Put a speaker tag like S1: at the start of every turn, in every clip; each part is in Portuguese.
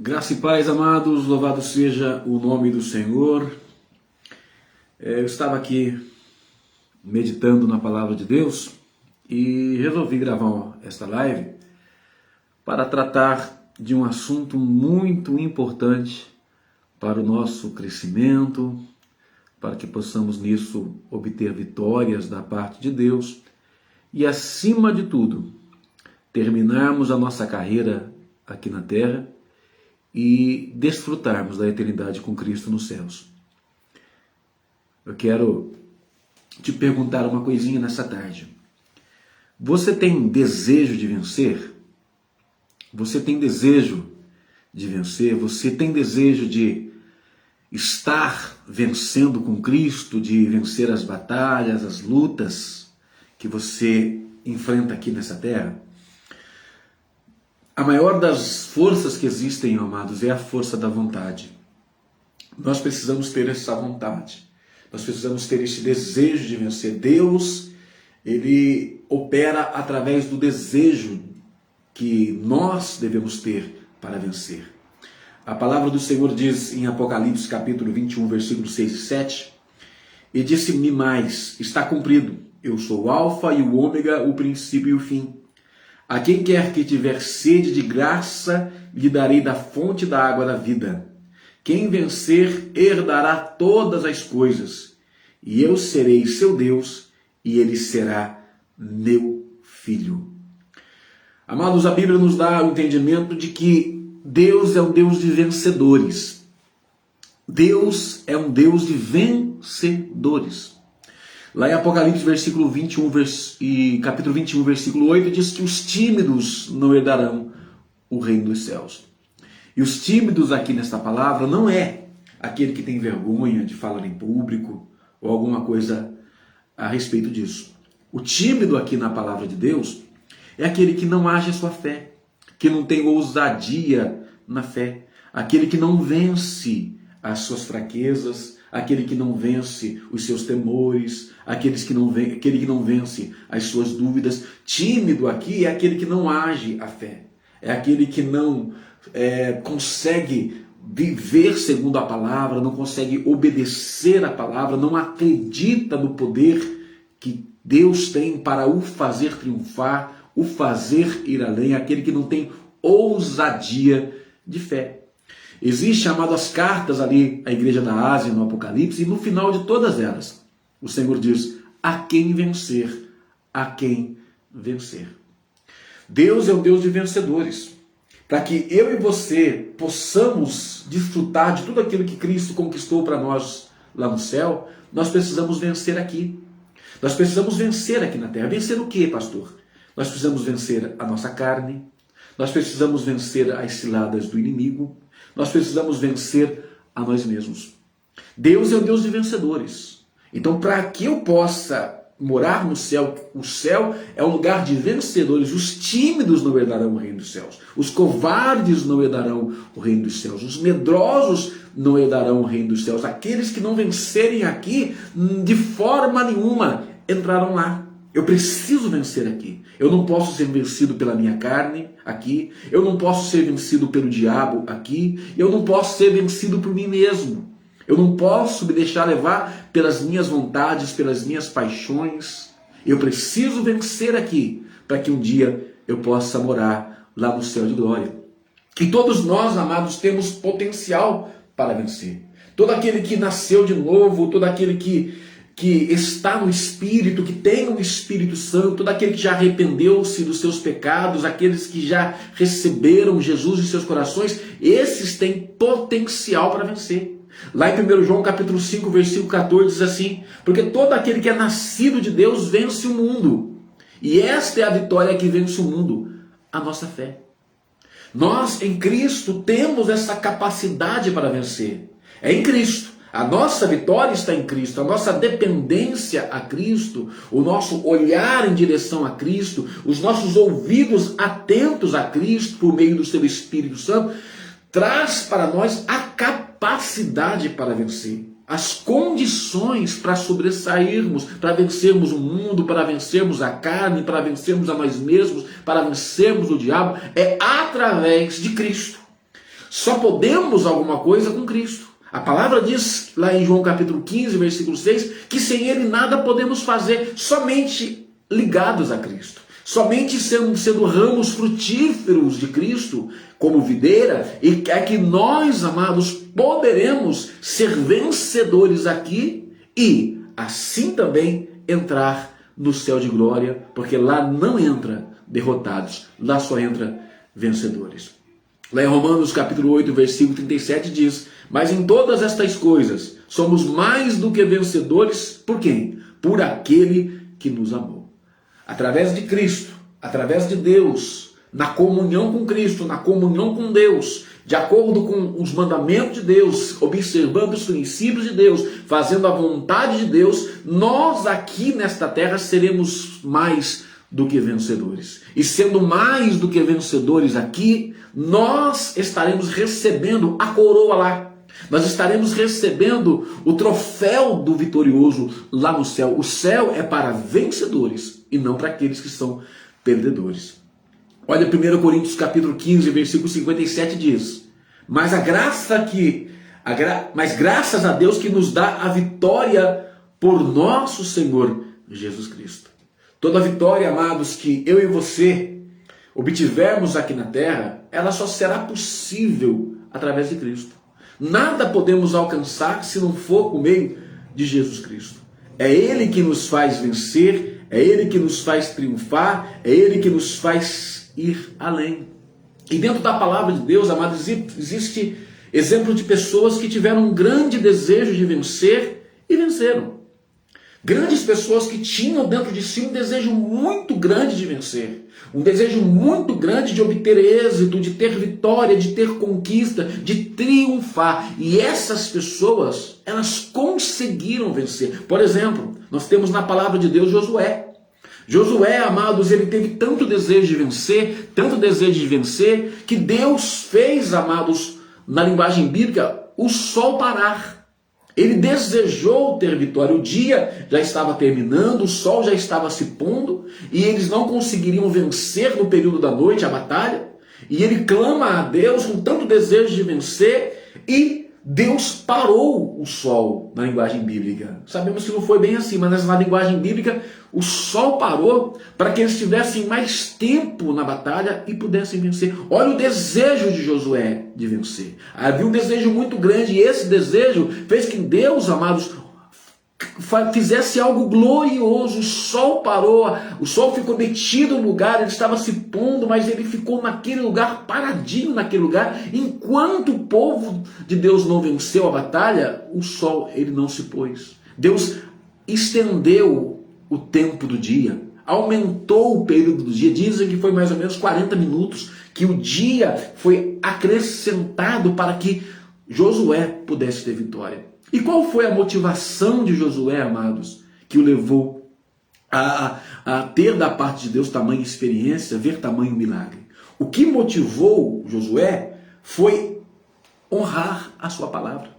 S1: Graça e paz, amados, louvado seja o nome do Senhor. Eu estava aqui meditando na palavra de Deus e resolvi gravar esta live para tratar de um assunto muito importante para o nosso crescimento, para que possamos nisso obter vitórias da parte de Deus e, acima de tudo, terminarmos a nossa carreira aqui na terra e desfrutarmos da eternidade com Cristo nos céus. Eu quero te perguntar uma coisinha nessa tarde. Você tem desejo de vencer? Você tem desejo de vencer? Você tem desejo de estar vencendo com Cristo, de vencer as batalhas, as lutas que você enfrenta aqui nessa terra? A maior das forças que existem, amados, é a força da vontade. Nós precisamos ter essa vontade. Nós precisamos ter esse desejo de vencer. Deus, Ele opera através do desejo que nós devemos ter para vencer. A palavra do Senhor diz em Apocalipse capítulo 21, versículos 6 e 7, e disse-me mais, está cumprido, eu sou o alfa e o ômega, o princípio e o fim. A quem quer que tiver sede de graça, lhe darei da fonte da água da vida. Quem vencer, herdará todas as coisas, e eu serei seu Deus, e ele será meu filho. Amados, a Bíblia nos dá o entendimento de que Deus é um Deus de vencedores. Deus é um Deus de vencedores. Lá em Apocalipse capítulo 21, versículo 8, diz que os tímidos não herdarão o reino dos céus. E os tímidos aqui nesta palavra não é aquele que tem vergonha de falar em público ou alguma coisa a respeito disso. O tímido aqui na palavra de Deus é aquele que não age a sua fé, que não tem ousadia na fé, aquele que não vence as suas fraquezas, aquele que não vence os seus temores, aquele que não vence as suas dúvidas. Tímido aqui é aquele que não age a fé, é aquele que não consegue viver segundo a palavra, não consegue obedecer a palavra, não acredita no poder que Deus tem para o fazer triunfar, o fazer ir além, aquele que não tem ousadia de fé. Existe, chamado as cartas ali, a igreja da Ásia no Apocalipse, e no final de todas elas, o Senhor diz, a quem vencer, a quem vencer. Deus é o Deus de vencedores. Para que eu e você possamos desfrutar de tudo aquilo que Cristo conquistou para nós lá no céu, nós precisamos vencer aqui. Nós precisamos vencer aqui na terra. Vencer o quê, pastor? Nós precisamos vencer a nossa carne, nós precisamos vencer as ciladas do inimigo, nós precisamos vencer a nós mesmos. Deus é o Deus de vencedores. Então, para que eu possa morar no céu, o céu é um lugar de vencedores. Os tímidos não herdarão o reino dos céus. Os covardes não herdarão o reino dos céus. Os medrosos não herdarão o reino dos céus. Aqueles que não vencerem aqui, de forma nenhuma, entrarão lá. Eu preciso vencer aqui. Eu não posso ser vencido pela minha carne aqui. Eu não posso ser vencido pelo diabo aqui. Eu não posso ser vencido por mim mesmo. Eu não posso me deixar levar pelas minhas vontades, pelas minhas paixões. Eu preciso vencer aqui para que um dia eu possa morar lá no céu de glória. E todos nós, amados, temos potencial para vencer. Todo aquele que nasceu de novo, todo aquele que está no Espírito, que tem o Espírito Santo, todo aquele que já arrependeu-se dos seus pecados, aqueles que já receberam Jesus em seus corações, esses têm potencial para vencer. Lá em 1 João capítulo 5, versículo 14, diz assim, porque todo aquele que é nascido de Deus vence o mundo. E esta é a vitória que vence o mundo, a nossa fé. Nós, em Cristo, temos essa capacidade para vencer. É em Cristo. A nossa vitória está em Cristo, a nossa dependência a Cristo, o nosso olhar em direção a Cristo, os nossos ouvidos atentos a Cristo por meio do seu Espírito Santo, traz para nós a capacidade para vencer, as condições para sobressairmos, para vencermos o mundo, para vencermos a carne, para vencermos a nós mesmos, para vencermos o diabo, é através de Cristo. Só podemos alguma coisa com Cristo. A palavra diz lá em João capítulo 15, versículo 6, que sem Ele nada podemos fazer, somente ligados a Cristo. Somente sendo ramos frutíferos de Cristo, como videira, e é que nós, amados, poderemos ser vencedores aqui e assim também entrar no céu de glória, porque lá não entra derrotados, lá só entra vencedores. Lá em Romanos capítulo 8, versículo 37 diz: mas em todas estas coisas somos mais do que vencedores, por quem? Por aquele que nos amou. Através de Cristo, através de Deus, na comunhão com Cristo, na comunhão com Deus, de acordo com os mandamentos de Deus, observando os princípios de Deus, fazendo a vontade de Deus, nós aqui nesta terra seremos mais do que vencedores. E sendo mais do que vencedores aqui, nós estaremos recebendo a coroa lá. Nós estaremos recebendo o troféu do vitorioso lá no céu. O céu é para vencedores e não para aqueles que são perdedores. Olha, 1 Coríntios capítulo 15, versículo 57 diz: mas graças a Deus que nos dá a vitória por nosso Senhor Jesus Cristo. Toda vitória, amados, que eu e você obtivermos aqui na terra, ela só será possível através de Cristo. Nada podemos alcançar se não for por meio de Jesus Cristo. É Ele que nos faz vencer, é Ele que nos faz triunfar, é Ele que nos faz ir além. E dentro da palavra de Deus, amados, existe exemplo de pessoas que tiveram um grande desejo de vencer e venceram. Grandes pessoas que tinham dentro de si um desejo muito grande de vencer, um desejo muito grande de obter êxito, de ter vitória, de ter conquista, de triunfar. E essas pessoas, elas conseguiram vencer. Por exemplo, nós temos na palavra de Deus Josué. Josué, amados, ele teve tanto desejo de vencer, que Deus fez, amados, na linguagem bíblica, o sol parar. Ele desejou ter vitória. O dia já estava terminando, o sol já estava se pondo, e eles não conseguiriam vencer no período da noite a batalha. E ele clama a Deus com tanto desejo de vencer, e Deus parou o sol na linguagem bíblica. Sabemos que não foi bem assim, mas na linguagem bíblica o sol parou para que eles tivessem mais tempo na batalha e pudessem vencer. Olha o desejo de Josué de vencer. Havia um desejo muito grande, e esse desejo fez que Deus, amados, fizesse algo glorioso. O sol parou, o sol ficou metido no lugar, ele estava se pondo, mas ele ficou naquele lugar, paradinho naquele lugar. Enquanto o povo de Deus não venceu a batalha, o sol ele não se pôs. Deus estendeu o tempo do dia, aumentou o período do dia. Dizem que foi mais ou menos 40 minutos que o dia foi acrescentado para que Josué pudesse ter vitória. E qual foi a motivação de Josué, amados, que o levou a ter da parte de Deus tamanha experiência, ver tamanho milagre? O que motivou Josué foi honrar a sua palavra.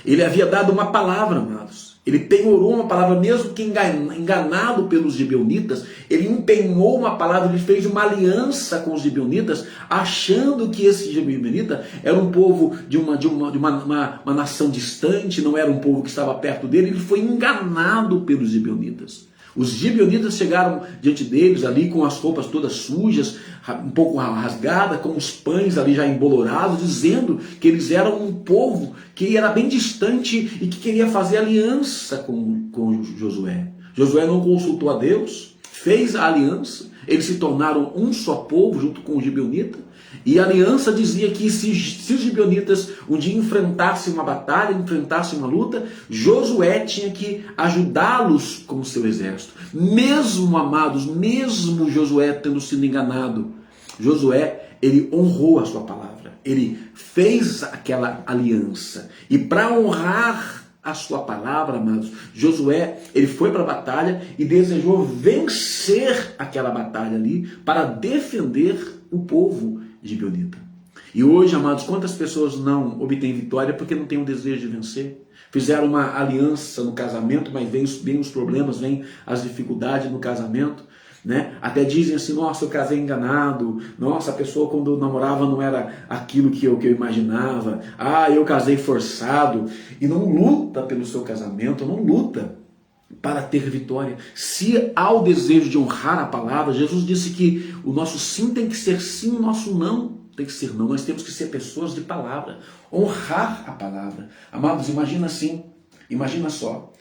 S1: Ele havia dado uma palavra, amados. Ele penhorou uma palavra, mesmo que enganado pelos gibeonitas, ele empenhou uma palavra, ele fez uma aliança com os gibeonitas, achando que esse gibeonita era um povo de uma nação distante, não era um povo que estava perto dele. Ele foi enganado pelos gibeonitas. Os gibeonitas chegaram diante deles ali com as roupas todas sujas, um pouco rasgadas, com os pães ali já embolorados, dizendo que eles eram um povo que era bem distante e que queria fazer aliança com Josué. Josué não consultou a Deus, fez a aliança, eles se tornaram um só povo junto com os gibeonitas. E a aliança dizia que se os gibeonitas um dia enfrentassem uma batalha, enfrentassem uma luta, Josué tinha que ajudá-los com o seu exército. Mesmo, amados, mesmo Josué tendo sido enganado, Josué, ele honrou a sua palavra. Ele fez aquela aliança. E para honrar a sua palavra, amados, Josué, ele foi para a batalha e desejou vencer aquela batalha ali para defender o povo gibeonita. E hoje, amados, quantas pessoas não obtêm vitória porque não têm um desejo de vencer? Fizeram uma aliança no casamento, mas vem os problemas, vem as dificuldades no casamento. né? Até dizem assim, nossa, eu casei enganado, nossa, a pessoa quando namorava não era aquilo que eu imaginava, eu casei forçado, e não luta pelo seu casamento, não luta para ter vitória. Se há o desejo de honrar a palavra, Jesus disse que o nosso sim tem que ser sim, o nosso não tem que ser não. Nós temos que ser pessoas de palavra, honrar a palavra. Amados, imagina assim, imagina só,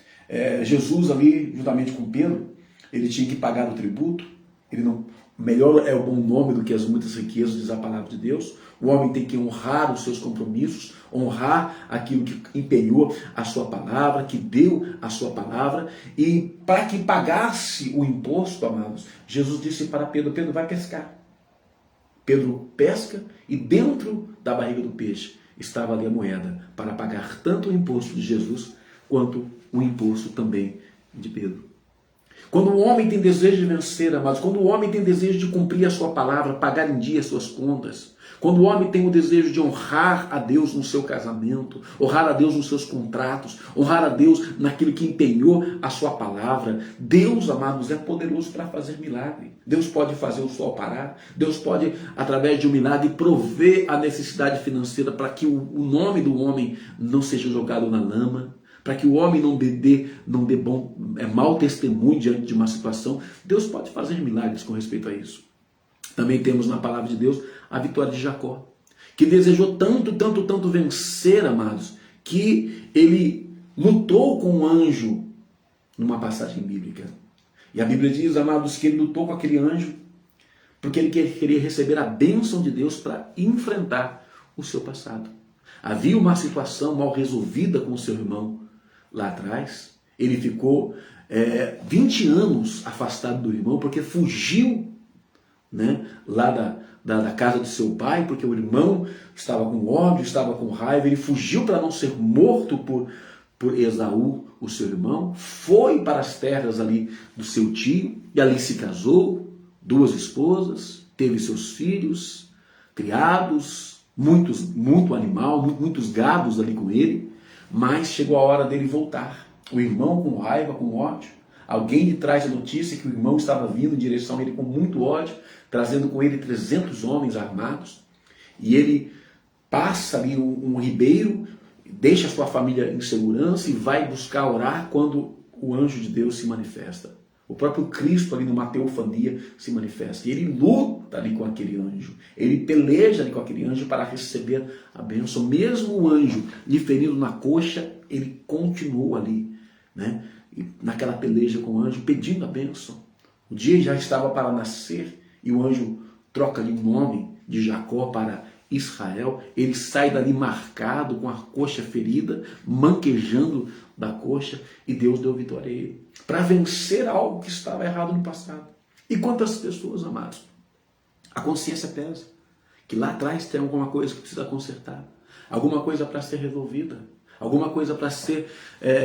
S1: Jesus ali, juntamente com Pedro, ele tinha que pagar o tributo, ele não, melhor é o bom nome do que as muitas riquezas, diz a palavra de Deus. O homem tem que honrar os seus compromissos, honrar aquilo que empenhou a sua palavra, que deu a sua palavra, e para que pagasse o imposto, amados, Jesus disse para Pedro, Pedro, vai pescar. Pedro pesca e dentro da barriga do peixe estava ali a moeda para pagar tanto o imposto de Jesus quanto o imposto também de Pedro. Quando o homem tem desejo de vencer, amados, quando o homem tem desejo de cumprir a sua palavra, pagar em dia as suas contas, quando o homem tem o desejo de honrar a Deus no seu casamento, honrar a Deus nos seus contratos, honrar a Deus naquilo que empenhou a sua palavra, Deus, amados, é poderoso para fazer milagre. Deus pode fazer o sol parar, Deus pode, através de um milagre, prover a necessidade financeira para que o nome do homem não seja jogado na lama, para que o homem não dê mau testemunho diante de uma situação. Deus pode fazer milagres com respeito a isso. Também temos na palavra de Deus a vitória de Jacó, que desejou tanto vencer, amados, que ele lutou com um anjo numa passagem bíblica. E a Bíblia diz, amados, que ele lutou com aquele anjo porque ele queria receber a bênção de Deus para enfrentar o seu passado. Havia uma situação mal resolvida com o seu irmão lá atrás. Ele ficou 20 anos afastado do irmão porque fugiu, né, lá da casa de seu pai, porque o irmão estava com ódio, estava com raiva. Ele fugiu para não ser morto por Esaú, o seu irmão, foi para as terras ali do seu tio, e ali se casou, 2 esposas, teve seus filhos, criados, muito animal, muitos gados ali com ele, mas chegou a hora dele voltar. O irmão com raiva, com ódio, alguém lhe traz a notícia que o irmão estava vindo em direção a ele com muito ódio, trazendo com ele 300 homens armados, e ele passa ali um ribeiro, deixa a sua família em segurança e vai buscar orar quando o anjo de Deus se manifesta. O próprio Cristo ali numa teofania se manifesta. E ele luta ali com aquele anjo. Ele peleja ali com aquele anjo para receber a bênção. Mesmo o anjo lhe ferindo na coxa, ele continuou ali, né? E naquela peleja com o anjo, pedindo a bênção. O dia já estava para nascer e o anjo troca ali o nome de Jacó para Israel. Ele sai dali marcado, com a coxa ferida, manquejando da coxa, e Deus deu vitória a ele, para vencer algo que estava errado no passado. E quantas pessoas, amados, a consciência pesa, que lá atrás tem alguma coisa que precisa consertar, alguma coisa para ser resolvida, alguma coisa para ser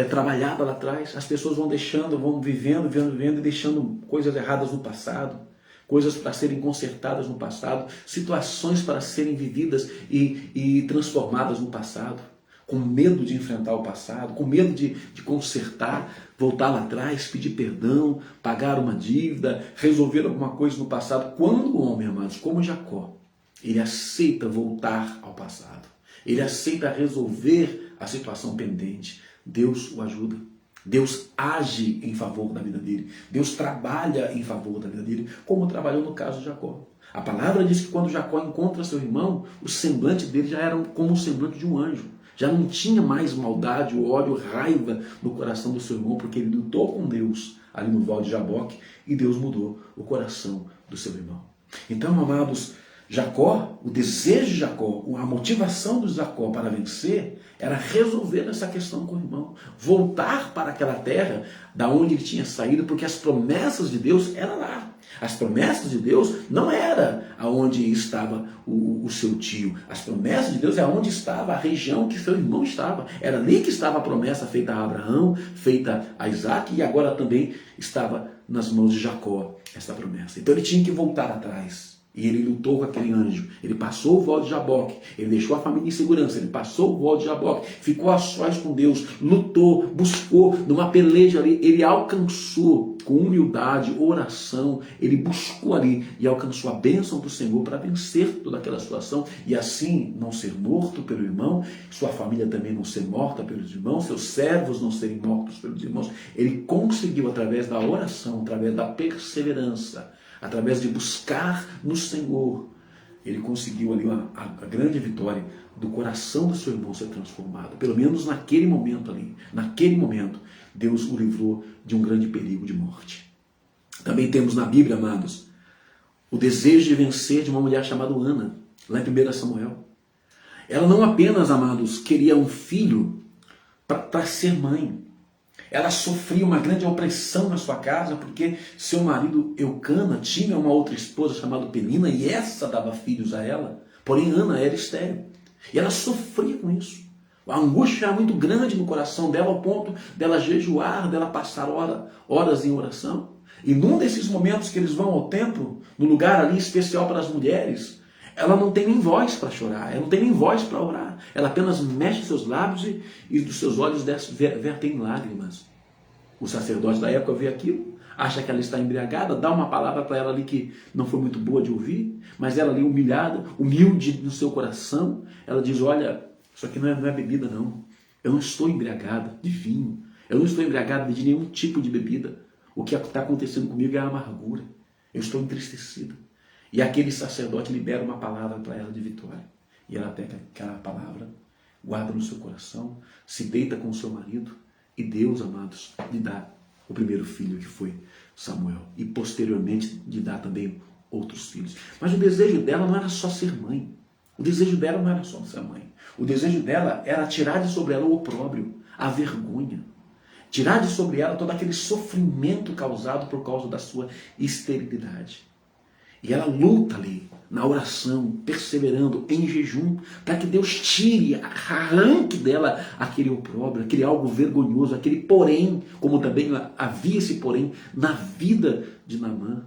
S1: trabalhada lá atrás. As pessoas vão deixando, vão vivendo e deixando coisas erradas no passado, coisas para serem consertadas no passado, situações para serem vividas e transformadas no passado, com medo de enfrentar o passado, com medo de consertar, voltar lá atrás, pedir perdão, pagar uma dívida, resolver alguma coisa no passado. Quando o homem, amados, como Jacó, ele aceita voltar ao passado, ele aceita resolver a situação pendente, Deus o ajuda. Deus age em favor da vida dele. Deus trabalha em favor da vida dele, como trabalhou no caso de Jacó. A palavra diz que quando Jacó encontra seu irmão, o semblante dele já era como o semblante de um anjo. Já não tinha mais maldade, ódio, raiva no coração do seu irmão, porque ele lutou com Deus ali no Val de Jaboque, e Deus mudou o coração do seu irmão. Então, amados, Jacó, o desejo de Jacó, a motivação de Jacó para vencer era resolver essa questão com o irmão, voltar para aquela terra da onde ele tinha saído, porque as promessas de Deus eram lá. As promessas de Deus não era aonde estava o seu tio. As promessas de Deus é aonde estava a região que seu irmão estava. Era ali que estava a promessa feita a Abraão, feita a Isaac, e agora também estava nas mãos de Jacó essa promessa. Então ele tinha que voltar atrás. E ele lutou com aquele anjo. Ele passou o vó de Jaboque. Ele deixou a família em segurança. Ele passou o vó de Jaboque. Ficou a sós com Deus. Lutou, buscou. Numa peleja ali, ele alcançou com humildade, oração. Ele buscou ali e alcançou a bênção do Senhor para vencer toda aquela situação. E assim não ser morto pelo irmão. Sua família também não ser morta pelos irmãos. Seus servos não serem mortos pelos irmãos. Ele conseguiu através da oração, através da perseverança, através de buscar no Senhor, ele conseguiu ali a grande vitória do coração do seu irmão ser transformado. Pelo menos naquele momento ali, naquele momento, Deus o livrou de um grande perigo de morte. Também temos na Bíblia, amados, o desejo de vencer de uma mulher chamada Ana, lá em 1 Samuel. Ela não apenas, amados, queria um filho para ser mãe. Ela sofria uma grande opressão na sua casa, porque seu marido Eucana tinha uma outra esposa chamada Penina, e essa dava filhos a ela, porém Ana era estéril. E ela sofria com isso. A angústia era muito grande no coração dela, ao ponto dela jejuar, dela passar horas em oração. E num desses momentos que eles vão ao templo, no lugar ali especial para as mulheres, ela não tem nem voz para chorar, ela não tem nem voz para orar. Ela apenas mexe seus lábios e dos seus olhos vertem lágrimas. O sacerdote da época vê aquilo, acha que ela está embriagada, dá uma palavra para ela ali que não foi muito boa de ouvir, mas ela ali humilhada, humilde no seu coração, ela diz, olha, isso aqui não é bebida não. Eu não estou embriagada de vinho, eu não estou embriagada de nenhum tipo de bebida. O que está acontecendo comigo é a amargura. Eu estou entristecida. E aquele sacerdote libera uma palavra para ela de vitória. E ela pega aquela palavra, guarda no seu coração, se deita com o seu marido, e Deus, amados, lhe dá o primeiro filho, que foi Samuel. E posteriormente lhe dá também outros filhos. Mas o desejo dela não era só ser mãe. O desejo dela não era só ser mãe. O desejo dela era tirar de sobre ela o opróbrio, a vergonha. Tirar de sobre ela todo aquele sofrimento causado por causa da sua esterilidade. E ela luta ali, na oração, perseverando, em jejum, para que Deus tire, arranque dela aquele opróbrio, aquele algo vergonhoso, aquele porém, como também havia esse porém na vida de Naamã.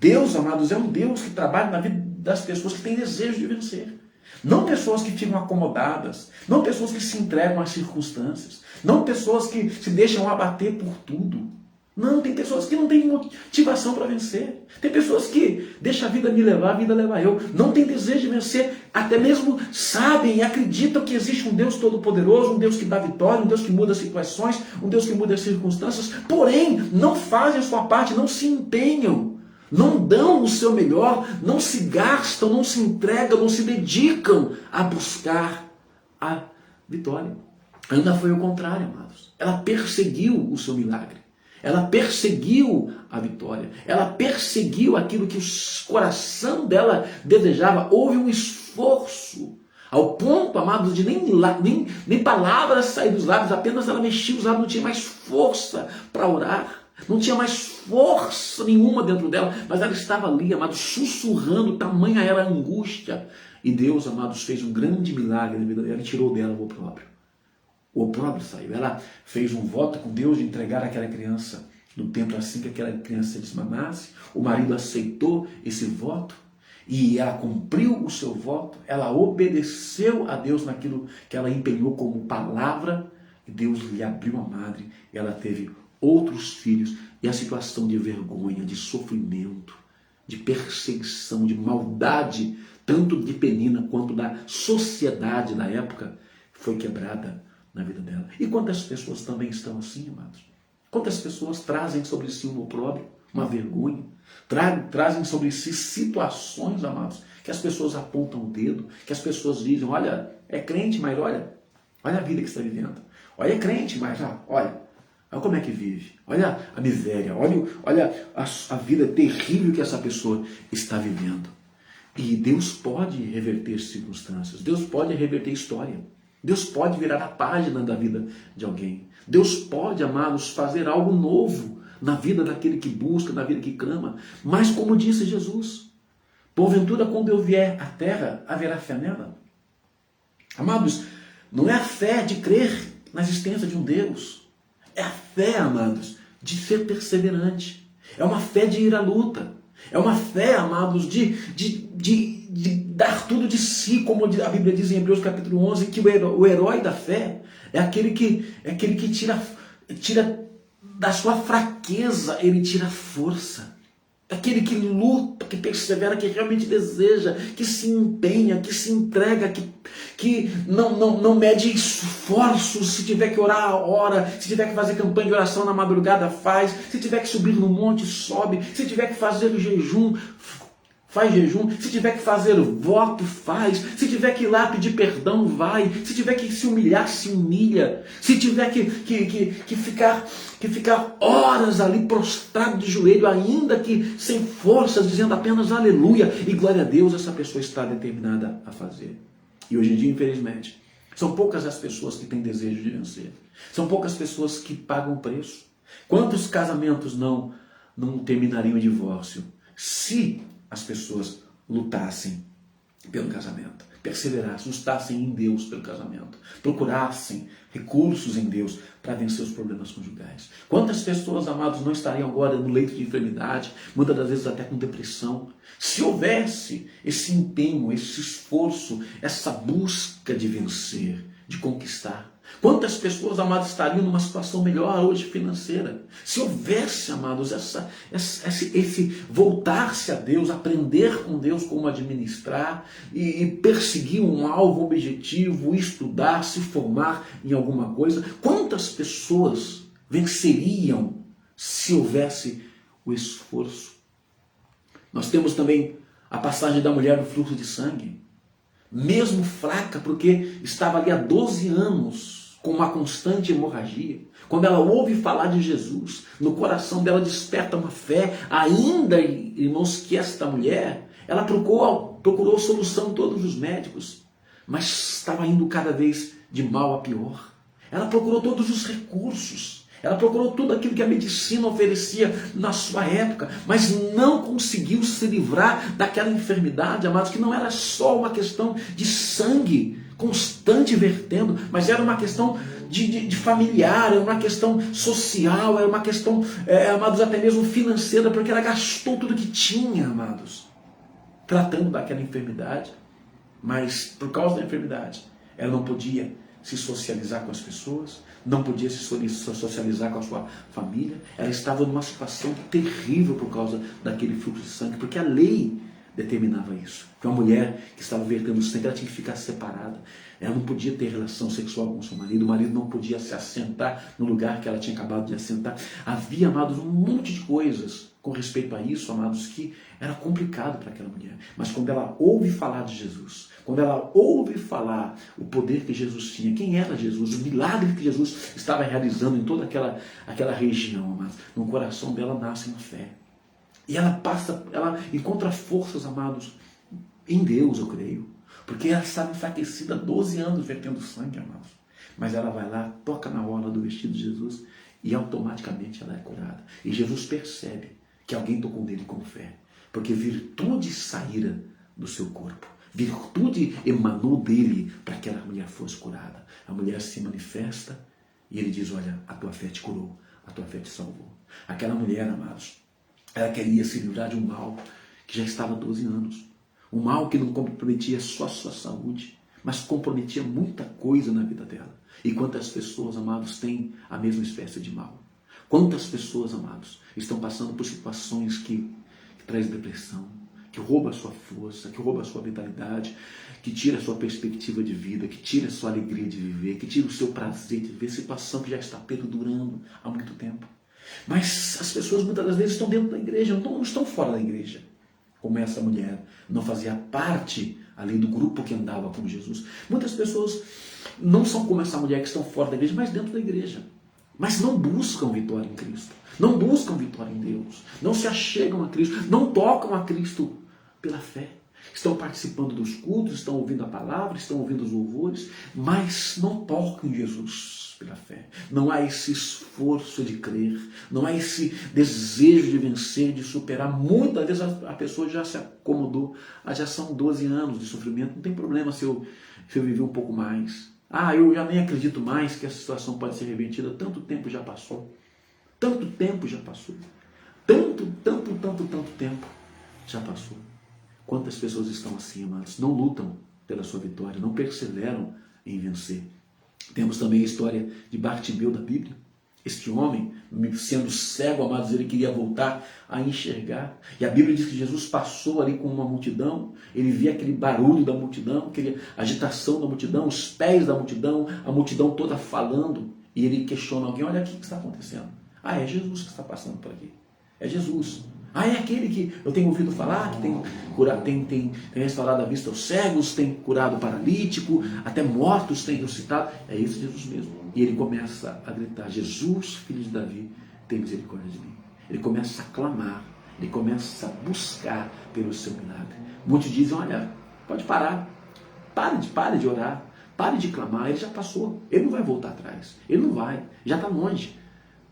S1: Deus, amados, é um Deus que trabalha na vida das pessoas que têm desejo de vencer. Não pessoas que ficam acomodadas, não pessoas que se entregam às circunstâncias, não pessoas que se deixam abater por tudo. Não, tem pessoas que não têm motivação para vencer. Tem pessoas que deixam a vida me levar, a vida leva eu. Não tem desejo de vencer. Até mesmo sabem e acreditam que existe um Deus todo-poderoso, um Deus que dá vitória, um Deus que muda as situações, um Deus que muda as circunstâncias. Porém, não fazem a sua parte, não se empenham. Não dão o seu melhor, não se gastam, não se entregam, não se dedicam a buscar a vitória. Ana foi o contrário, amados. Ela perseguiu o seu milagre. Ela perseguiu a vitória. Ela perseguiu aquilo que o coração dela desejava. Houve um esforço ao ponto, amados, de nem palavras sair dos lábios, apenas ela mexia os lábios, não tinha mais força para orar. Não tinha mais força nenhuma dentro dela, mas ela estava ali, amados, sussurrando, tamanha era a angústia. E Deus, amados, fez um grande milagre na vida dela e tirou dela o opróbrio. O opróbrio saiu. Ela fez um voto com Deus de entregar aquela criança no templo assim que aquela criança desmamasse. O marido aceitou esse voto e ela cumpriu o seu voto. Ela obedeceu a Deus naquilo que ela empenhou como palavra. E Deus lhe abriu a madre e ela teve outros filhos. E a situação de vergonha, de sofrimento, de perseguição, de maldade, tanto de Penina quanto da sociedade da época, foi quebrada na vida dela. E quantas pessoas também estão assim, amados? Quantas pessoas trazem sobre si um opróbrio, uma vergonha, trazem sobre si situações, amados, que as pessoas apontam o dedo, que as pessoas dizem, olha, é crente, mas olha a vida que está vivendo. Olha, é crente, mas olha como é que vive. Olha a miséria, olha a vida terrível que essa pessoa está vivendo. E Deus pode reverter circunstâncias, Deus pode reverter história. Deus pode virar a página da vida de alguém. Deus pode, amados, fazer algo novo na vida daquele que busca, na vida que clama. Mas como disse Jesus, porventura quando eu vier à terra, haverá fé nela? Amados, não é a fé de crer na existência de um Deus. É a fé, amados, de ser perseverante. É uma fé de ir à luta. É uma fé, amados, de dar tudo de si, como a Bíblia diz em Hebreus capítulo 11, que o herói da fé é aquele que tira da sua fraqueza, ele tira força. Aquele que luta, que persevera, que realmente deseja, que se empenha, que se entrega, que não mede esforços. Se tiver que orar, ora. Se tiver que fazer campanha de oração na madrugada, faz. Se tiver que subir no monte, sobe. Se tiver que fazer jejum, faz jejum. Se tiver que fazer voto, faz. Se tiver que ir lá pedir perdão, vai. Se tiver que se humilhar, se humilha. Se tiver que ficar horas ali prostrado de joelho, ainda que sem forças, dizendo apenas aleluia e glória a Deus, essa pessoa está determinada a fazer. E hoje em dia, infelizmente, são poucas as pessoas que têm desejo de vencer. São poucas pessoas que pagam o preço. Quantos casamentos não terminariam em divórcio se as pessoas lutassem pelo casamento, perseverassem, lutassem em Deus pelo casamento, procurassem recursos em Deus para vencer os problemas conjugais? Quantas pessoas, amados, não estariam agora no leito de enfermidade, muitas das vezes até com depressão, se houvesse esse empenho, esse esforço, essa busca de vencer, de conquistar? Quantas pessoas, amados, estariam numa situação melhor hoje financeira? Se houvesse, amados, esse voltar-se a Deus, aprender com Deus como administrar e perseguir um alvo, um objetivo, estudar, se formar em alguma coisa, quantas pessoas venceriam se houvesse o esforço? Nós temos também a passagem da mulher do fluxo de sangue, mesmo fraca, porque estava ali há 12 anos, com uma constante hemorragia. Quando ela ouve falar de Jesus, no coração dela desperta uma fé, ainda, irmãos, que esta mulher, ela procurou solução em todos os médicos, mas estava indo cada vez de mal a pior. Ela procurou todos os recursos, ela procurou tudo aquilo que a medicina oferecia na sua época, mas não conseguiu se livrar daquela enfermidade, amados, que não era só uma questão de sangue constante vertendo, mas era uma questão de familiar, era uma questão social, era uma questão, amados, até mesmo financeira, porque ela gastou tudo que tinha, amados, tratando daquela enfermidade. Mas por causa da enfermidade, ela não podia se socializar com as pessoas, não podia se socializar com a sua família. Ela estava numa situação terrível por causa daquele fluxo de sangue, porque a lei determinava isso. Que uma mulher que estava vertendo sangue, ela tinha que ficar separada. Ela não podia ter relação sexual com o seu marido, o marido não podia se assentar no lugar que ela tinha acabado de assentar. Havia, amados, um monte de coisas com respeito a isso, amados, que era complicado para aquela mulher. Mas quando ela ouve falar de Jesus, quando ela ouve falar o poder que Jesus tinha, quem era Jesus, o milagre que Jesus estava realizando em toda aquela região, amados, no coração dela nasce uma fé. E ela encontra forças, amados, em Deus, eu creio. Porque ela estava enfraquecida há 12 anos vertendo sangue, amados. Mas ela vai lá, toca na orla do vestido de Jesus e automaticamente ela é curada. E Jesus percebe que alguém tocou nele com fé. Porque virtude saíra do seu corpo. Virtude emanou dele para que aquela mulher fosse curada. A mulher se manifesta e ele diz, olha, a tua fé te curou, a tua fé te salvou. Aquela mulher, amados, ela queria se livrar de um mal que já estava há 12 anos. Um mal que não comprometia só a sua saúde, mas comprometia muita coisa na vida dela. E quantas pessoas, amados, têm a mesma espécie de mal? Quantas pessoas, amados, estão passando por situações que trazem depressão, que rouba a sua força, que rouba a sua vitalidade, que tira a sua perspectiva de vida, que tira a sua alegria de viver, que tira o seu prazer de viver, situação que já está perdurando há muito tempo. Mas as pessoas muitas das vezes estão dentro da igreja, não estão fora da igreja. Como essa mulher não fazia parte ali do grupo que andava com Jesus. Muitas pessoas não são como essa mulher que estão fora da igreja, mas dentro da igreja. Mas não buscam vitória em Cristo. Não buscam vitória em Deus. Não se achegam a Cristo. Não tocam a Cristo pela fé. Estão participando dos cultos, estão ouvindo a palavra, estão ouvindo os louvores, mas não tocam em Jesus pela fé. Não há esse esforço de crer, não há esse desejo de vencer, de superar. Muitas vezes a pessoa já se acomodou, já são 12 anos de sofrimento, não tem problema se eu viver um pouco mais. Eu já nem acredito mais que essa situação pode ser revertida, tanto tempo já passou. Tanto tempo já passou. Tanto tempo. Já passou. Quantas pessoas estão assim, amados? Não lutam pela sua vitória, não perseveram em vencer. Temos também a história de Bartimeu da Bíblia. Este homem, sendo cego, amados, ele queria voltar a enxergar. E a Bíblia diz que Jesus passou ali com uma multidão, ele via aquele barulho da multidão, aquela agitação da multidão, os pés da multidão, a multidão toda falando. E ele questiona alguém, olha aqui o que está acontecendo. Ah, é Jesus que está passando por aqui. É Jesus. Ah, é aquele que eu tenho ouvido falar, que tem curado, tem restaurado a vista aos cegos, tem curado o paralítico, até mortos tem ressuscitado. É esse Jesus mesmo. E ele começa a gritar, Jesus, filho de Davi, tem misericórdia de mim. Ele começa a clamar, ele começa a buscar pelo seu milagre. Muitos dizem, olha, pode parar, pare de orar, pare de clamar, ele já passou, ele não vai voltar atrás, ele não vai, já está longe.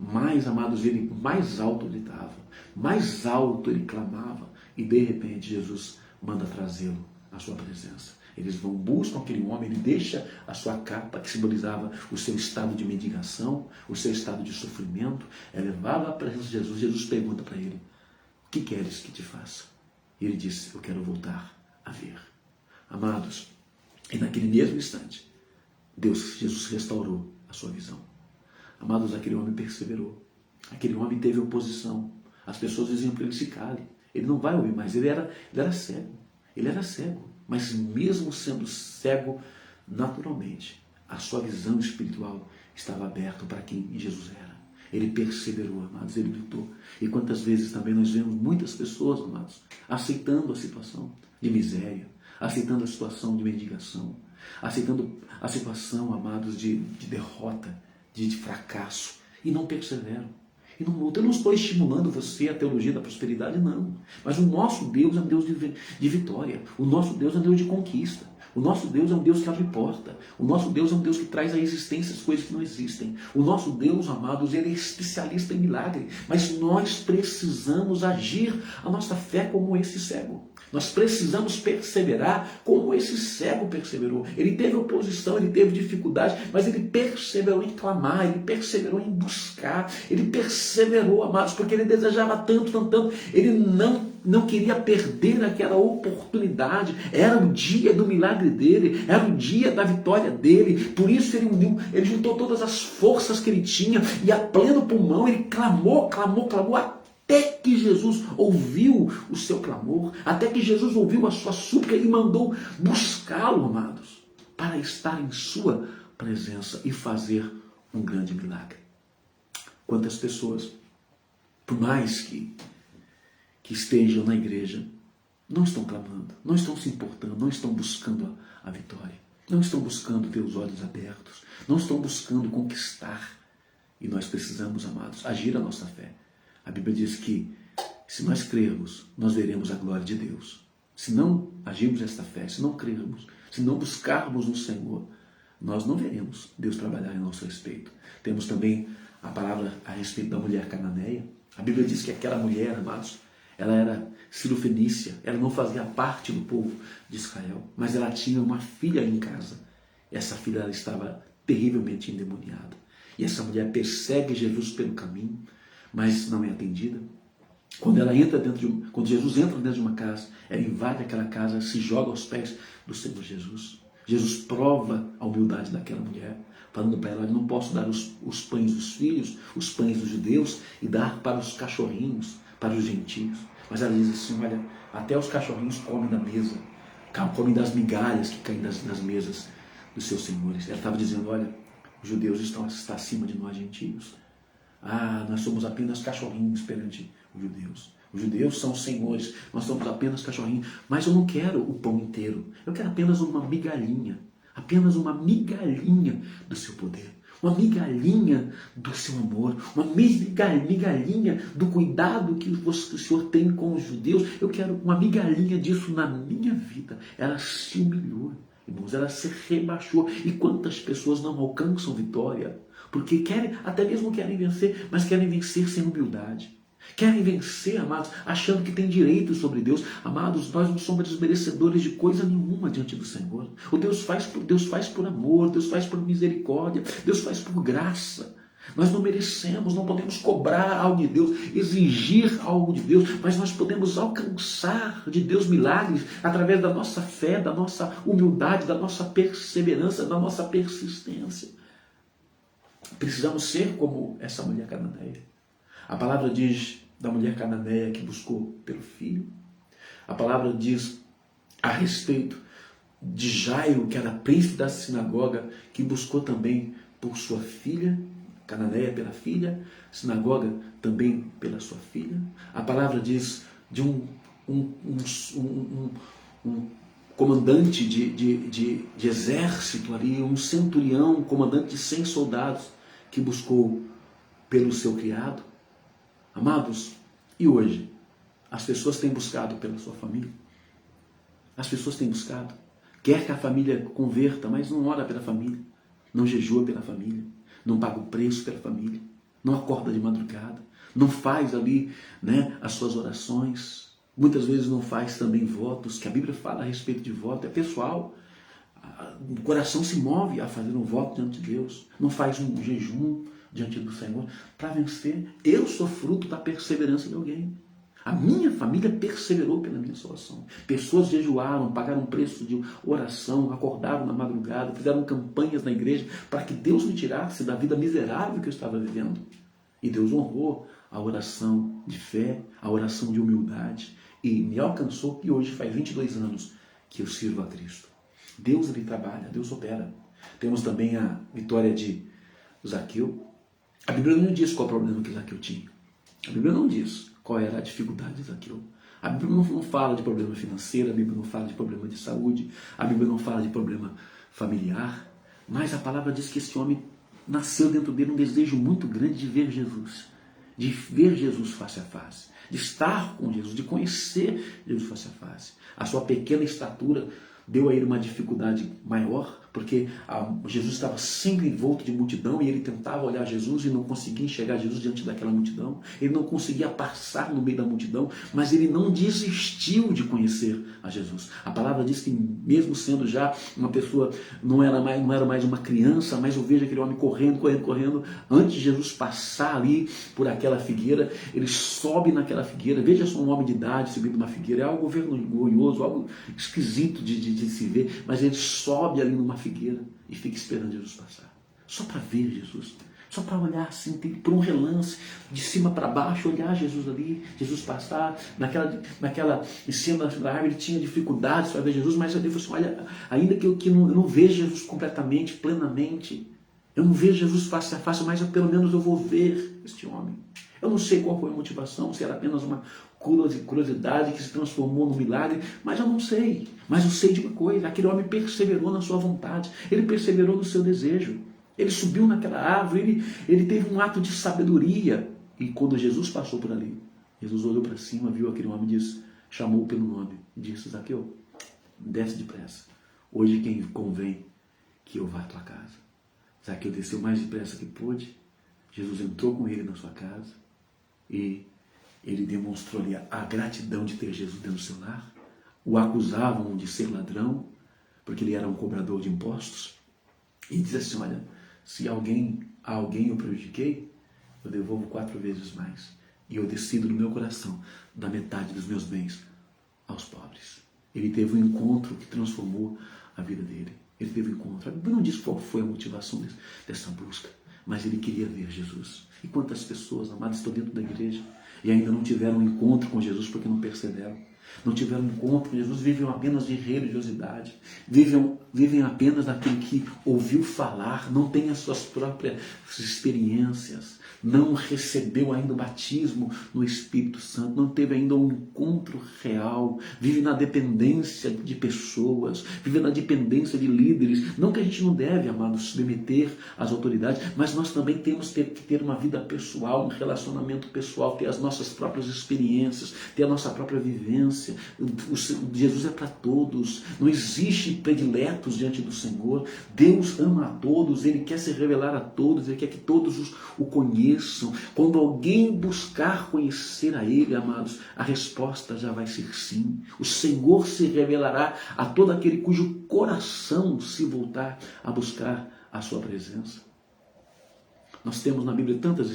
S1: Mas, amados, ele mais alto gritava, mais alto ele clamava, e de repente Jesus manda trazê-lo à sua presença. Eles vão, buscam aquele homem, ele deixa a sua capa que simbolizava o seu estado de mendigação, o seu estado de sofrimento, é levado à presença de Jesus. Jesus pergunta para ele, o que queres que te faça? E ele diz, eu quero voltar a ver. Amados, e naquele mesmo instante, Jesus restaurou a sua visão. Amados, aquele homem perseverou. Aquele homem teve oposição. As pessoas diziam para ele, se cale. Ele não vai ouvir mais. Ele era cego. Ele era cego. Mas mesmo sendo cego, naturalmente, a sua visão espiritual estava aberta para quem Jesus era. Ele perseverou, amados. Ele lutou. E quantas vezes também nós vemos muitas pessoas, amados, aceitando a situação de miséria, aceitando a situação de mendigação, aceitando a situação, amados, de derrota, de fracasso, e não perseveram, e não lutam. Eu não estou estimulando você a teologia da prosperidade, não, mas o nosso Deus é um Deus de vitória, o nosso Deus é um Deus de conquista, o nosso Deus é um Deus que abre porta, o nosso Deus é um Deus que traz à existência as coisas que não existem, o nosso Deus, amados, ele é especialista em milagre, mas nós precisamos agir a nossa fé como esse cego. Nós precisamos perseverar como esse cego perseverou. Ele teve oposição, ele teve dificuldade, mas ele perseverou em clamar, ele perseverou em buscar, ele perseverou, amados, porque ele desejava tanto, ele não queria perder aquela oportunidade. Era o dia do milagre dele, era o dia da vitória dele, por isso ele juntou todas as forças que ele tinha, e a pleno pulmão ele clamou, até que Jesus ouviu o seu clamor, até que Jesus ouviu a sua súplica e mandou buscá-lo, amados, para estar em sua presença e fazer um grande milagre. Quantas pessoas, por mais que estejam na igreja, não estão clamando, não estão se importando, não estão buscando a vitória, não estão buscando ter os olhos abertos, não estão buscando conquistar. E nós precisamos, amados, agir a nossa fé. A Bíblia diz que, se nós crermos, nós veremos a glória de Deus. Se não agirmos esta fé, se não crermos, se não buscarmos no Senhor, nós não veremos Deus trabalhar em nosso respeito. Temos também a palavra a respeito da mulher cananeia. A Bíblia diz que aquela mulher, amados, ela era cirofenícia, ela não fazia parte do povo de Israel, mas ela tinha uma filha em casa. Essa filha ela estava terrivelmente endemoniada. E essa mulher persegue Jesus pelo caminho, mas não é atendida. Quando Jesus entra dentro de uma casa, ela invade aquela casa, se joga aos pés do Senhor Jesus. Jesus prova a humildade daquela mulher, falando para ela, eu não posso dar os pães dos filhos, os pães dos judeus, e dar para os cachorrinhos, para os gentios. Mas ela diz assim, olha, até os cachorrinhos comem da mesa, comem das migalhas que caem das mesas dos seus senhores. Ela estava dizendo, olha, os judeus estão acima de nós gentios. Nós somos apenas cachorrinhos perante os judeus. Os judeus são os senhores, nós somos apenas cachorrinhos. Mas eu não quero o pão inteiro. Eu quero apenas uma migalhinha do seu poder. Uma migalhinha do seu amor. Uma migalhinha do cuidado que o Senhor tem com os judeus. Eu quero uma migalhinha disso na minha vida. Ela se humilhou, irmãos, ela se rebaixou. E quantas pessoas não alcançam vitória? Porque até mesmo querem vencer, mas querem vencer sem humildade. Querem vencer, amados, achando que tem direito sobre Deus. Amados, nós não somos desmerecedores de coisa nenhuma diante do Senhor. O Deus faz por amor, Deus faz por misericórdia, Deus faz por graça. Nós não merecemos, não podemos cobrar algo de Deus, exigir algo de Deus, mas nós podemos alcançar de Deus milagres através da nossa fé, da nossa humildade, da nossa perseverança, da nossa persistência. Precisamos ser como essa mulher cananeia. A palavra diz da mulher cananeia que buscou pelo filho. A palavra diz a respeito de Jairo, que era príncipe da sinagoga, que buscou também por sua filha, cananeia pela filha, sinagoga também pela sua filha. A palavra diz de um comandante de exército ali, um centurião, um comandante de 100 soldados, que buscou pelo seu criado. Amados, e hoje? As pessoas têm buscado pela sua família. As pessoas têm buscado. Quer que a família converta, mas não ora pela família. Não jejua pela família. Não paga o preço pela família. Não acorda de madrugada. Não faz ali, as suas orações. Muitas vezes não faz também votos, que a Bíblia fala a respeito de voto. É pessoal. O coração se move a fazer um voto diante de Deus. Não faz um jejum diante do Senhor para vencer. Eu sou fruto da perseverança de alguém. A minha família perseverou pela minha salvação. Pessoas jejuaram, pagaram preço de oração, acordaram na madrugada, fizeram campanhas na igreja para que Deus me tirasse da vida miserável que eu estava vivendo. E Deus honrou a oração de fé, a oração de humildade, e me alcançou, e hoje faz 22 anos que eu sirvo a Cristo. Deus, ele trabalha, Deus opera. Temos também a vitória de Zaqueu. A Bíblia não diz qual o problema que Zaqueu tinha. A Bíblia não diz qual era a dificuldade de Zaqueu. A Bíblia não fala de problema financeiro, a Bíblia não fala de problema de saúde, a Bíblia não fala de problema familiar, mas a palavra diz que esse homem nasceu dentro dele um desejo muito grande de ver Jesus face a face, de estar com Jesus, de conhecer Jesus face a face. A sua pequena estatura deu a ele uma dificuldade maior, porque Jesus estava sempre envolto de multidão e ele tentava olhar Jesus e não conseguia enxergar Jesus diante daquela multidão. Ele não conseguia passar no meio da multidão, mas ele não desistiu de conhecer a Jesus. A palavra diz que mesmo sendo já uma pessoa, não era mais uma criança, mas eu vejo aquele homem correndo, antes de Jesus passar ali por aquela figueira, ele sobe naquela figueira. Veja só, um homem de idade subindo uma figueira, é algo vergonhoso, algo esquisito de se ver, mas ele sobe ali numa figueira e fica esperando Jesus passar, só para ver Jesus, só para olhar assim, por um relance, de cima para baixo, olhar Jesus ali, Jesus passar, em cima da árvore. Ele tinha dificuldades para ver Jesus, mas ele falou assim: olha, ainda que eu não veja Jesus completamente, plenamente, eu não vejo Jesus face a face, mas pelo menos eu vou ver este homem. Eu não sei qual foi a motivação, se era apenas uma curiosidade que se transformou num milagre, mas eu não sei. Mas eu sei de uma coisa: aquele homem perseverou na sua vontade, ele perseverou no seu desejo. Ele subiu naquela árvore, ele teve um ato de sabedoria. E quando Jesus passou por ali, Jesus olhou para cima, viu aquele homem e chamou pelo nome e disse: Zaqueu, desce depressa. Hoje quem convém que eu vá à tua casa. Zaqueu desceu mais depressa que pôde. Jesus entrou com ele na sua casa e ele demonstrou ali a gratidão de ter Jesus dentro do seu lar. O acusavam de ser ladrão, porque ele era um cobrador de impostos. E diz assim: olha, se alguém eu prejudiquei, eu devolvo 4 vezes mais. E eu decido no meu coração dar metade dos meus bens aos pobres. Ele teve um encontro que transformou a vida dele. Ele teve um encontro. A Bíblia não diz qual foi a motivação dessa busca, mas ele queria ver Jesus. E quantas pessoas, amadas, estão dentro da igreja e ainda não tiveram um encontro com Jesus porque não perceberam. Não tiveram um encontro com Jesus, vivem apenas de religiosidade, vivem apenas daquilo que ouviu falar, não tem as suas próprias experiências, não recebeu ainda o batismo no Espírito Santo, não teve ainda um encontro real, vive na dependência de pessoas, vive na dependência de líderes. Não que a gente não deve, amados, submeter às autoridades, mas nós também temos que ter uma vida pessoal, um relacionamento pessoal, ter as nossas próprias experiências, ter a nossa própria vivência. Jesus é para todos, não existe prediletos diante do Senhor. Deus ama a todos, Ele quer se revelar a todos, Ele quer que todos o conheçam. Quando alguém buscar conhecer a Ele, amados, a resposta já vai ser sim. O Senhor se revelará a todo aquele cujo coração se voltar a buscar a sua presença. Nós temos na Bíblia tantas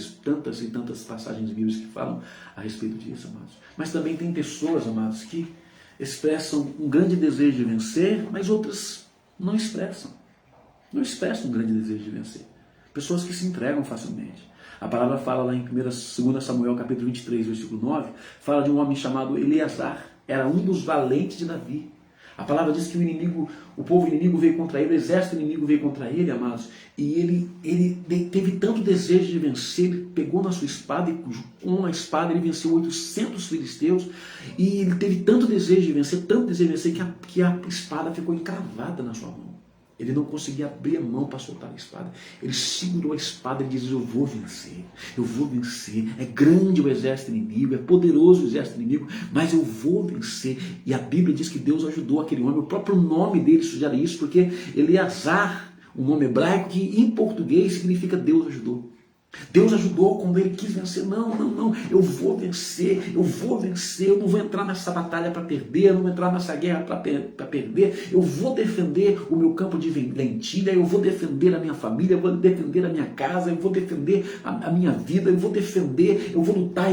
S1: e tantas passagens bíblicas que falam a respeito disso, amados. Mas também tem pessoas, amados, que expressam um grande desejo de vencer, mas outras não expressam. Não expressam um grande desejo de vencer. Pessoas que se entregam facilmente. A palavra fala lá em 2 Samuel capítulo 23, versículo 9, fala de um homem chamado Eleazar. Era um dos valentes de Davi. A palavra diz que o povo inimigo veio contra ele, o exército inimigo veio contra ele, amados, e ele teve tanto desejo de vencer, ele pegou na sua espada e com a espada ele venceu 800 filisteus, e ele teve tanto desejo de vencer, que a espada ficou encravada na sua mão. Ele não conseguia abrir a mão para soltar a espada. Ele segurou a espada e disse: eu vou vencer, eu vou vencer. É grande o exército inimigo, é poderoso o exército inimigo, mas eu vou vencer. E a Bíblia diz que Deus ajudou aquele homem. O próprio nome dele sugere isso, porque Eleazar, um nome hebraico que em português significa Deus ajudou. Deus ajudou quando ele quis vencer. Não, eu vou vencer, eu não vou entrar nessa batalha para perder, eu não vou entrar nessa guerra para perder, eu vou defender o meu campo de lentilha, eu vou defender a minha família, eu vou defender a minha casa, eu vou defender a minha vida, eu vou defender, eu vou lutar.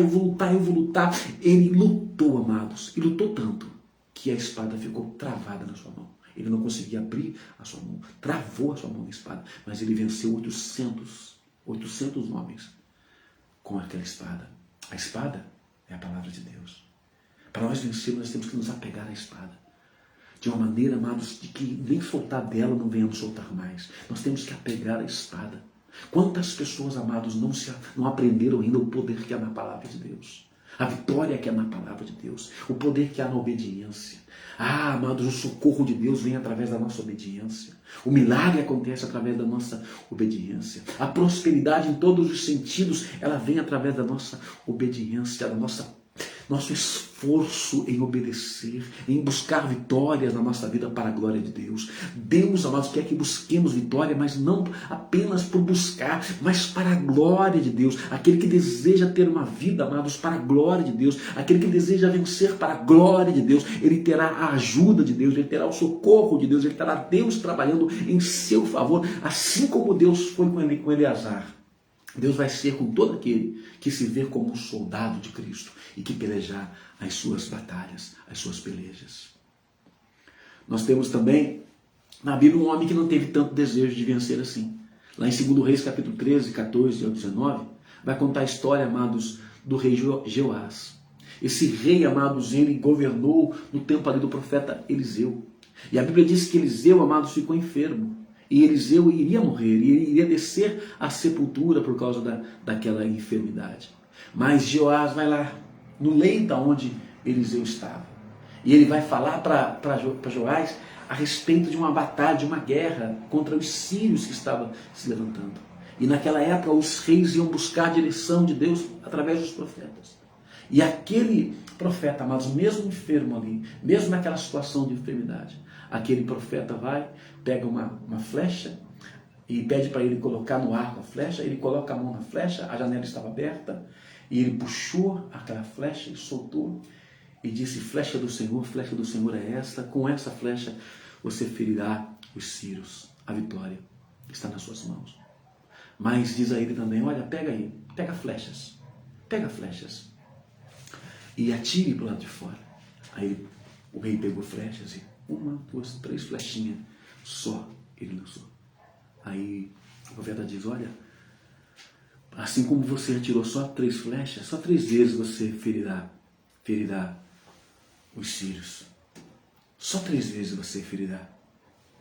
S1: Ele lutou, amados, e lutou tanto que a espada ficou travada na sua mão. Ele não conseguia abrir a sua mão, travou a sua mão na espada, mas ele venceu 800 homens com aquela espada. A espada é a palavra de Deus. Para nós vencermos, nós temos que nos apegar à espada. De uma maneira, amados, de que nem soltar dela não venhamos soltar mais. Nós temos que apegar à espada. Quantas pessoas, amados, não aprenderam ainda o poder que há na palavra de Deus? A vitória que há na palavra de Deus. O poder que há na obediência. Ah, amados, o socorro de Deus vem através da nossa obediência. O milagre acontece através da nossa obediência. A prosperidade em todos os sentidos, ela vem através da nossa obediência, da nosso esforço em obedecer, em buscar vitórias na nossa vida para a glória de Deus. Deus, amados, quer que busquemos vitória, mas não apenas por buscar, mas para a glória de Deus. Aquele que deseja ter uma vida, amados, para a glória de Deus, aquele que deseja vencer para a glória de Deus, ele terá a ajuda de Deus, ele terá o socorro de Deus, ele terá Deus trabalhando em seu favor, assim como Deus foi com Eleazar. Deus vai ser com todo aquele que se vê como um soldado de Cristo e que pelejar as suas batalhas, as suas pelejas. Nós temos também na Bíblia um homem que não teve tanto desejo de vencer assim. Lá em 2 Reis capítulo 13, 14 ao 19, vai contar a história, amados, do rei Jeoás. Esse rei, amados, ele governou no tempo ali do profeta Eliseu. E a Bíblia diz que Eliseu, amados, ficou enfermo. E Eliseu iria morrer, e iria descer à sepultura por causa daquela enfermidade. Mas Jeoás vai lá, no leito onde Eliseu estava. E ele vai falar para Joás a respeito de uma batalha, de uma guerra contra os sírios que estavam se levantando. E naquela época os reis iam buscar a direção de Deus através dos profetas. E aquele profeta, amados, mesmo enfermo ali, mesmo naquela situação de enfermidade, aquele profeta vai, pega uma flecha e pede para ele colocar no arco a flecha, ele coloca a mão na flecha, a janela estava aberta, e ele puxou aquela flecha e soltou, e disse: flecha do Senhor é esta, com essa flecha você ferirá os sírios, a vitória está nas suas mãos. Mas diz a ele também: olha, pega flechas, e atire para o lado de fora. Aí o rei pegou flechas e 1, 2, 3 flechinhas só ele lançou. Aí o profeta diz: olha, assim como você atirou só 3 flechas, só 3 vezes você ferirá os sírios. Só 3 vezes você ferirá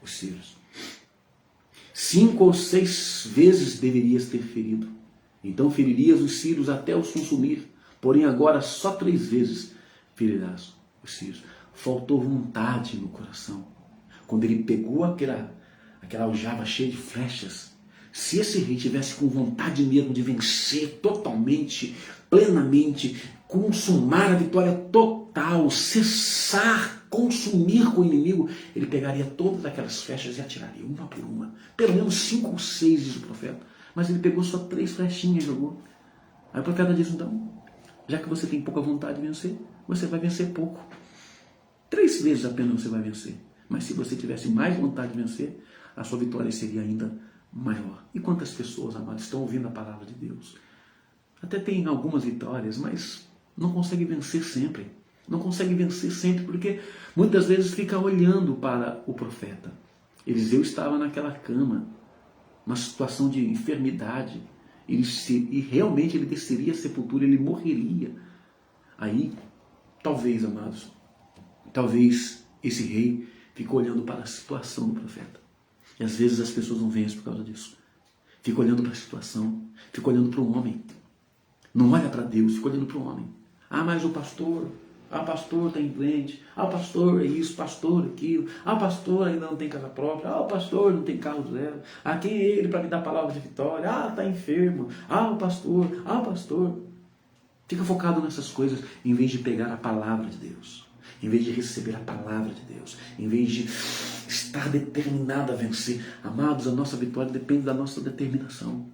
S1: os sírios. 5 ou 6 vezes deverias ter ferido. Então feririas os sírios até os consumir. Porém agora só 3 vezes ferirás os sírios. Faltou vontade no coração. Quando ele pegou aquela aljava cheia de flechas, se esse rei tivesse com vontade mesmo de vencer totalmente, plenamente, consumar a vitória total, cessar, consumir com o inimigo, ele pegaria todas aquelas flechas e atiraria uma por uma. Pelo menos 5 ou 6, diz o profeta. Mas ele pegou só 3 flechinhas e jogou. Aí o profeta diz: então, já que você tem pouca vontade de vencer, você vai vencer pouco. 3 vezes apenas você vai vencer. Mas se você tivesse mais vontade de vencer, a sua vitória seria ainda maior. E quantas pessoas, amados, estão ouvindo a palavra de Deus? Até tem algumas vitórias, mas não consegue vencer sempre. Não consegue vencer sempre porque muitas vezes fica olhando para o profeta. Eliseu estava naquela cama, uma situação de enfermidade, e realmente ele desceria à sepultura, ele morreria. Aí, talvez, amados, talvez esse rei ficou olhando para a situação do profeta. E às vezes as pessoas não vencem por causa disso. Fica olhando para a situação, fica olhando para o homem. Não olha para Deus, fica olhando para o homem. Ah, mas o pastor está doente. Ah, o pastor é isso, pastor é aquilo. Ah, o pastor ainda não tem casa própria. Ah, o pastor não tem carro zero. Ah, quem é ele para me dar palavra de vitória? Ah, está enfermo. Ah, o pastor. Ah, o pastor. Fica focado nessas coisas em vez de pegar a palavra de Deus. Em vez de receber a palavra de Deus. Em vez de estar determinado a vencer. Amados, a nossa vitória depende da nossa determinação.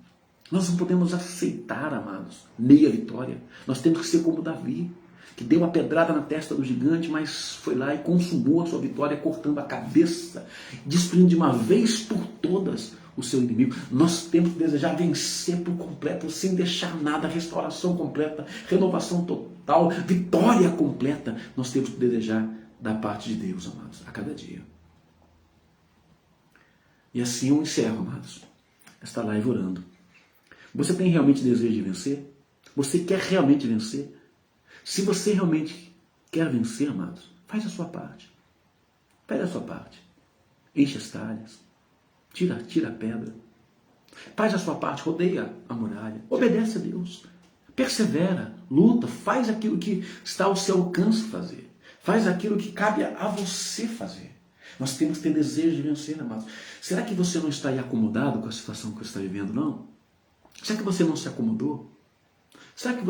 S1: Nós não podemos aceitar, amados, meia vitória. Nós temos que ser como Davi, que deu uma pedrada na testa do gigante, mas foi lá e consumou a sua vitória, cortando a cabeça, destruindo de uma vez por todas o seu inimigo. Nós temos que desejar vencer por completo, sem deixar nada, restauração completa, renovação total, vitória completa. Nós temos que desejar da parte de Deus, amados, a cada dia. E assim eu encerro, amados, esta live orando. Você tem realmente desejo de vencer? Você quer realmente vencer? Se você realmente quer vencer, amados, faz a sua parte. Faz a sua parte. Enche as talhas. Tira a pedra. Faz a sua parte, rodeia a muralha. Obedece a Deus. Persevera, luta, faz aquilo que está ao seu alcance fazer. Faz aquilo que cabe a você fazer. Nós temos que ter desejo de vencer, amados. Será que você não está aí acomodado com a situação que você está vivendo, não? Será que você não se acomodou? Será que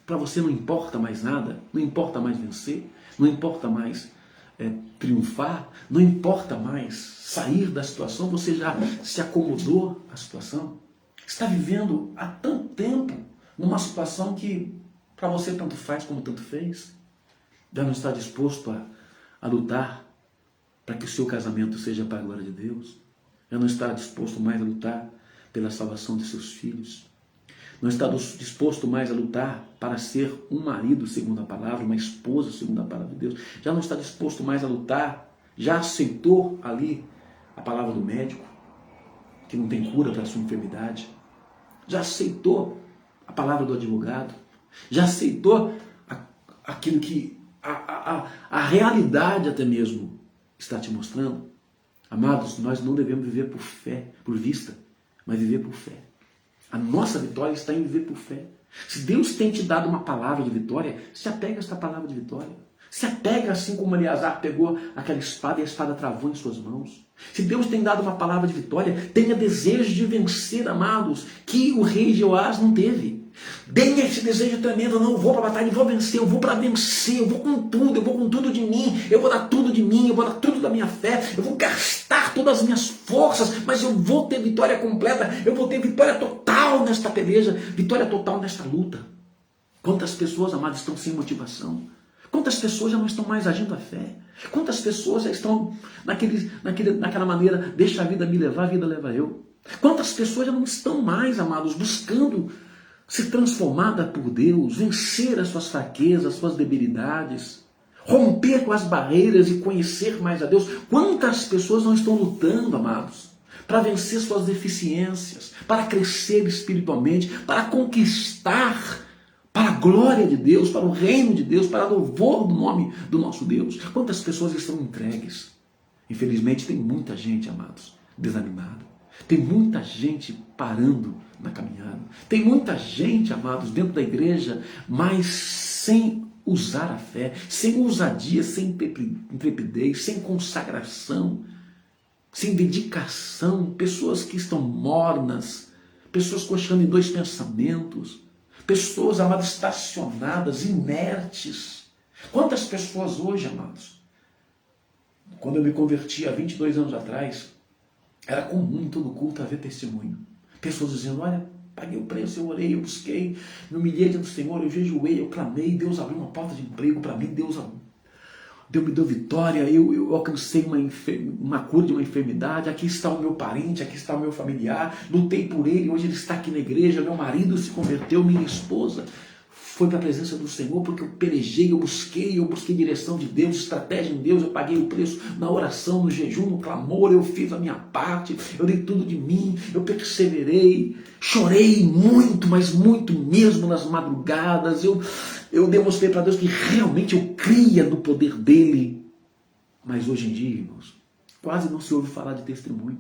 S1: para você não importa mais nada? Não importa mais vencer? Não importa mais triunfar? Não importa mais sair da situação? Você já se acomodou à situação? Está vivendo há tanto tempo numa situação que para você tanto faz como tanto fez? Já não está disposto a lutar para que o seu casamento seja para a glória de Deus? Já não está disposto mais a lutar pela salvação de seus filhos? Não está disposto mais a lutar para ser um marido segundo a palavra, uma esposa segundo a palavra de Deus? Já não está disposto mais a lutar? Já aceitou ali a palavra do médico, que não tem cura para a sua enfermidade? Já aceitou a palavra do advogado? Já aceitou aquilo que a realidade até mesmo está te mostrando? Amados, nós não devemos viver por fé, por vista, mas viver por fé. A nossa vitória está em viver por fé. Se Deus tem te dado uma palavra de vitória, se apega a esta palavra de vitória. Se apega assim como Eleazar pegou aquela espada e a espada travou em suas mãos. Se Deus tem dado uma palavra de vitória, tenha desejo de vencer, amados, que o rei Jeoás não teve. Tenha esse desejo tremendo, não, eu vou para a batalha, eu vou vencer, eu vou para vencer, eu vou com tudo de mim, eu vou dar tudo de mim, eu vou dar tudo da minha fé, eu vou gastar todas as minhas forças, mas eu vou ter vitória completa, eu vou ter vitória total nesta peleja, vitória total nesta luta. Quantas pessoas, amados, estão sem motivação? Quantas pessoas já não estão mais agindo a fé? Quantas pessoas já estão naquela maneira, deixa a vida me levar, a vida leva eu? Quantas pessoas já não estão mais, amados, buscando ser transformada por Deus, vencer as suas fraquezas, as suas debilidades, romper com as barreiras e conhecer mais a Deus? Quantas pessoas não estão lutando, amados, para vencer suas deficiências, para crescer espiritualmente, para conquistar para a glória de Deus, para o reino de Deus, para o louvor do nome do nosso Deus? Quantas pessoas estão entregues? Infelizmente tem muita gente, amados, desanimada. Tem muita gente parando na caminhada. Tem muita gente, amados, dentro da igreja, mas sem usar a fé, sem ousadia, sem intrepidez, sem consagração, sem dedicação. Pessoas que estão mornas, pessoas coxando em dois pensamentos, pessoas, amados, estacionadas, inertes. Quantas pessoas hoje, amados? Quando eu me converti há 22 anos atrás, era comum em todo culto haver testemunho. Pessoas dizendo, olha, paguei o preço, eu orei, eu busquei, me humilhei diante do Senhor, eu jejuei, eu clamei, Deus abriu uma porta de emprego para mim, Deus me deu vitória, eu alcancei uma cura de uma enfermidade, aqui está o meu parente, aqui está o meu familiar, lutei por ele, hoje ele está aqui na igreja, meu marido se converteu, minha esposa foi para a presença do Senhor, porque eu pelejei, eu busquei direção de Deus, estratégia em Deus, eu paguei o preço na oração, no jejum, no clamor, eu fiz a minha parte, eu dei tudo de mim, eu perseverei, chorei muito, mas muito mesmo nas madrugadas, eu demonstrei para Deus que realmente eu cria no poder dele. Mas hoje em dia, irmãos, quase não se ouve falar de testemunho.